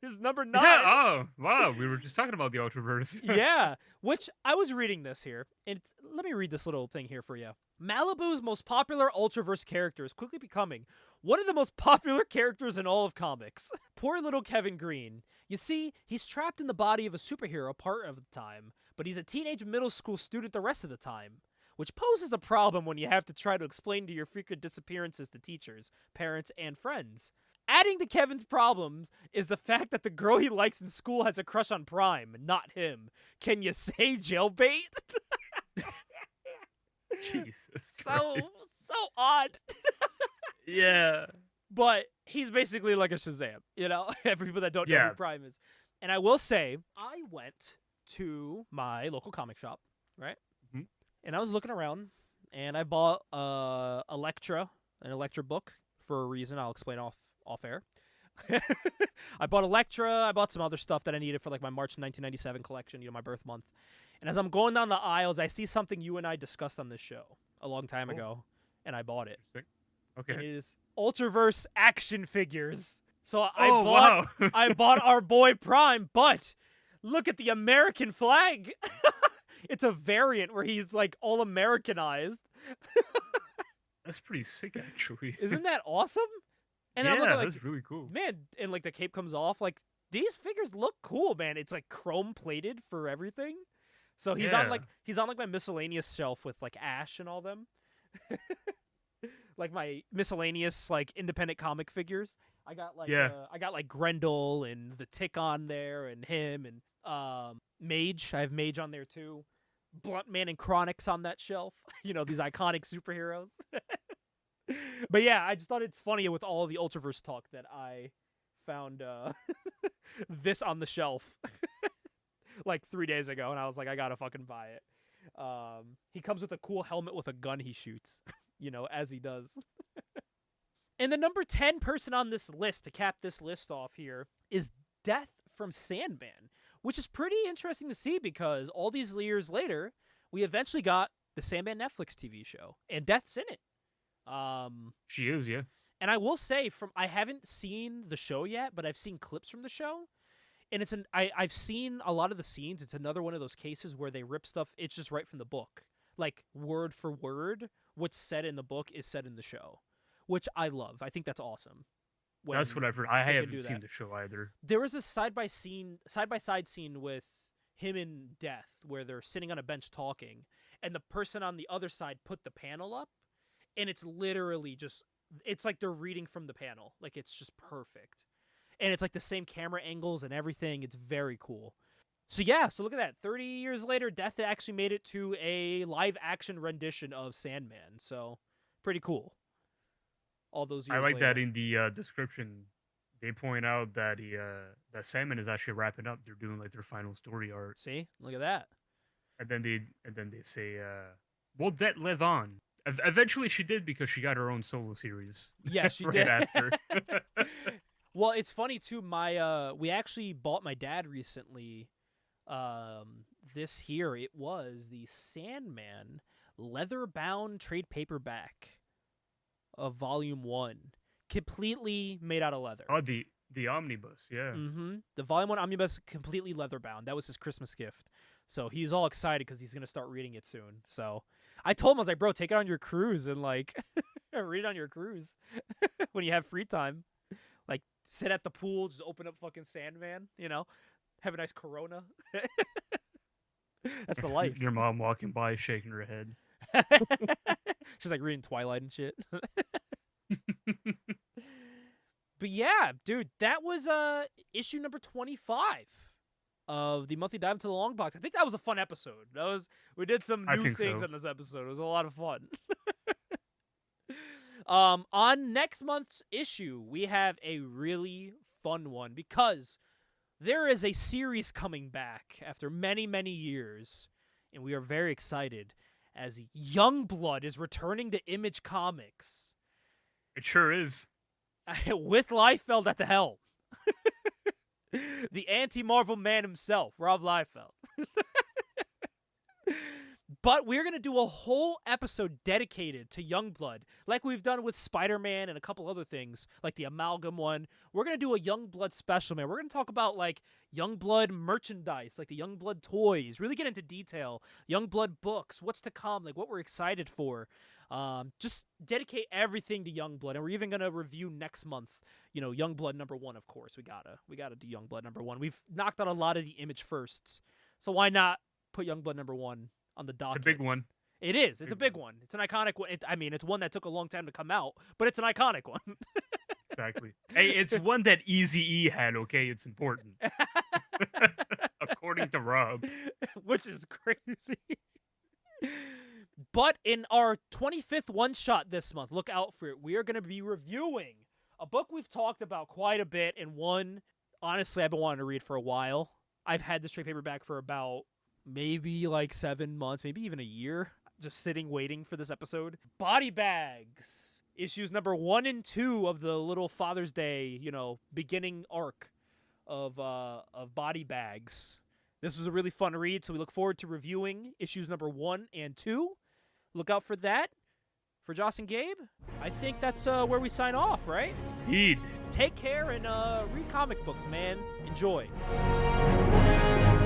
is number 9. Yeah, oh, wow. We were just talking about the Ultraverse. Yeah. Which I was reading this here. And let me read this little thing here for you. Malibu's most popular Ultraverse character is quickly becoming one of the most popular characters in all of comics. Poor little Kevin Green. You see, he's trapped in the body of a superhero part of the time, but he's a teenage middle school student the rest of the time. Which poses a problem when you have to try to explain to your frequent disappearances to teachers, parents, and friends. Adding to Kevin's problems is the fact that the girl he likes in school has a crush on Prime, not him. Can you say jailbait? Jesus so Christ. so odd. Yeah. But he's basically like a Shazam, for people that don't know who Prime is. And I will say, I went to my local comic shop, right? Mm-hmm. And I was looking around, and I bought an Electra book for a reason I'll explain off air. I bought Electra. I bought some other stuff that I needed for like my March 1997 collection, my birth month. And as I'm going down the aisles, I see something you and I discussed on this show a long time ago, and I bought it. Okay. It is Ultraverse action figures. So wow. I bought our boy Prime, but look at the American flag. It's a variant where he's like all Americanized. That's pretty sick, actually. Isn't that awesome? And yeah, I'm looking that's really cool. man, and like the cape comes off. Like these figures look cool, man. It's like chrome plated for everything. So he's on like my miscellaneous shelf with like Ash and all them. Like my miscellaneous like independent comic figures. I got like Grendel and the Tick on there and him and Mage. I have Mage on there too. Bluntman and Chronix on that shelf. You know, these iconic superheroes. But yeah, I just thought it's funny with all of the Ultraverse talk that I found this on the shelf like 3 days ago, and I was like, I gotta fucking buy it. He comes with a cool helmet with a gun he shoots, you know, as he does. And the number 10 person on this list, to cap this list off here, is Death from Sandman, which is pretty interesting to see because all these years later, we eventually got the Sandman Netflix TV show, and Death's in it. She is, yeah. And I will say, I haven't seen the show yet, but I've seen clips from the show, and I've seen a lot of the scenes. It's another one of those cases where they rip stuff. It's just right from the book, like word for word. What's said in the book is said in the show, which I love. I think that's awesome. That's what I've heard. I haven't seen the show either. There was a side by side scene with him and Death where they're sitting on a bench talking, and the person on the other side put the panel up, and it's literally just, it's like they're reading from the panel. Like, it's just perfect. And it's like the same camera angles and everything. It's very cool. So yeah, so look at that. 30 years later, Death actually made it to a live action rendition of Sandman. So pretty cool. All those years I like later. that in the description. They point out that that Sandman is actually wrapping up. They're doing like their final story arc. See, look at that. And then they say, "Will Death live on?" Eventually, she did because she got her own solo series. Yeah, she right did. after. Well, it's funny too. We actually bought my dad recently. This here it was the Sandman leather-bound trade paperback of Volume 1, completely made out of leather. Oh, the omnibus, yeah. Mm-hmm. The Volume 1 omnibus, completely leather-bound. That was his Christmas gift. So he's all excited because he's gonna start reading it soon. So I told him, I was like, bro, take it on your cruise and like read it on your cruise when you have free time. Like sit at the pool, just open up fucking Sandman, you know, have a nice Corona. That's the life. Your mom walking by, shaking her head. She's like reading Twilight and shit. But yeah, dude, that was issue number 25 of the monthly Dive into the Longbox. I think that was a fun episode. We did some new things on this episode. It was a lot of fun. On next month's issue, we have a really fun one because there is a series coming back after many, many years, and we are very excited as Youngblood is returning to Image Comics. It sure is. With Liefeld at the helm. The anti-Marvel man himself, Rob Liefeld. But we're going to do a whole episode dedicated to Youngblood, like we've done with Spider-Man and a couple other things, like the Amalgam one. We're going to do a Youngblood special, man. We're going to talk about, like, Youngblood merchandise, like the Youngblood toys, really get into detail, Youngblood books, what's to come, like what we're excited for. Just dedicate everything to Youngblood, and we're even going to review next month, you know, Youngblood number 1, of course. We gotta do Youngblood number 1. We've knocked out a lot of the Image firsts, so why not put Youngblood number 1 on the docket? It's a big one. It is. It's a big one. It's an iconic one. It's one that took a long time to come out, but it's an iconic one. Exactly. Hey, it's one that Eazy-E had, okay? It's important. According to Rob. Which is crazy. But in our 25th one-shot this month, look out for it, we are going to be reviewing a book we've talked about quite a bit, and one, honestly, I've been wanting to read for a while. I've had this trade paperback for about maybe like 7 months, maybe even a year, just sitting waiting for this episode. Body Bags, issues number 1 and 2 of the little Father's Day, you know, beginning arc of Body Bags. This was a really fun read, so we look forward to reviewing issues number 1 and 2. Look out for that. For Joss and Gabe, I think that's where we sign off, right? Indeed. Take care and read comic books, man. Enjoy. Peace.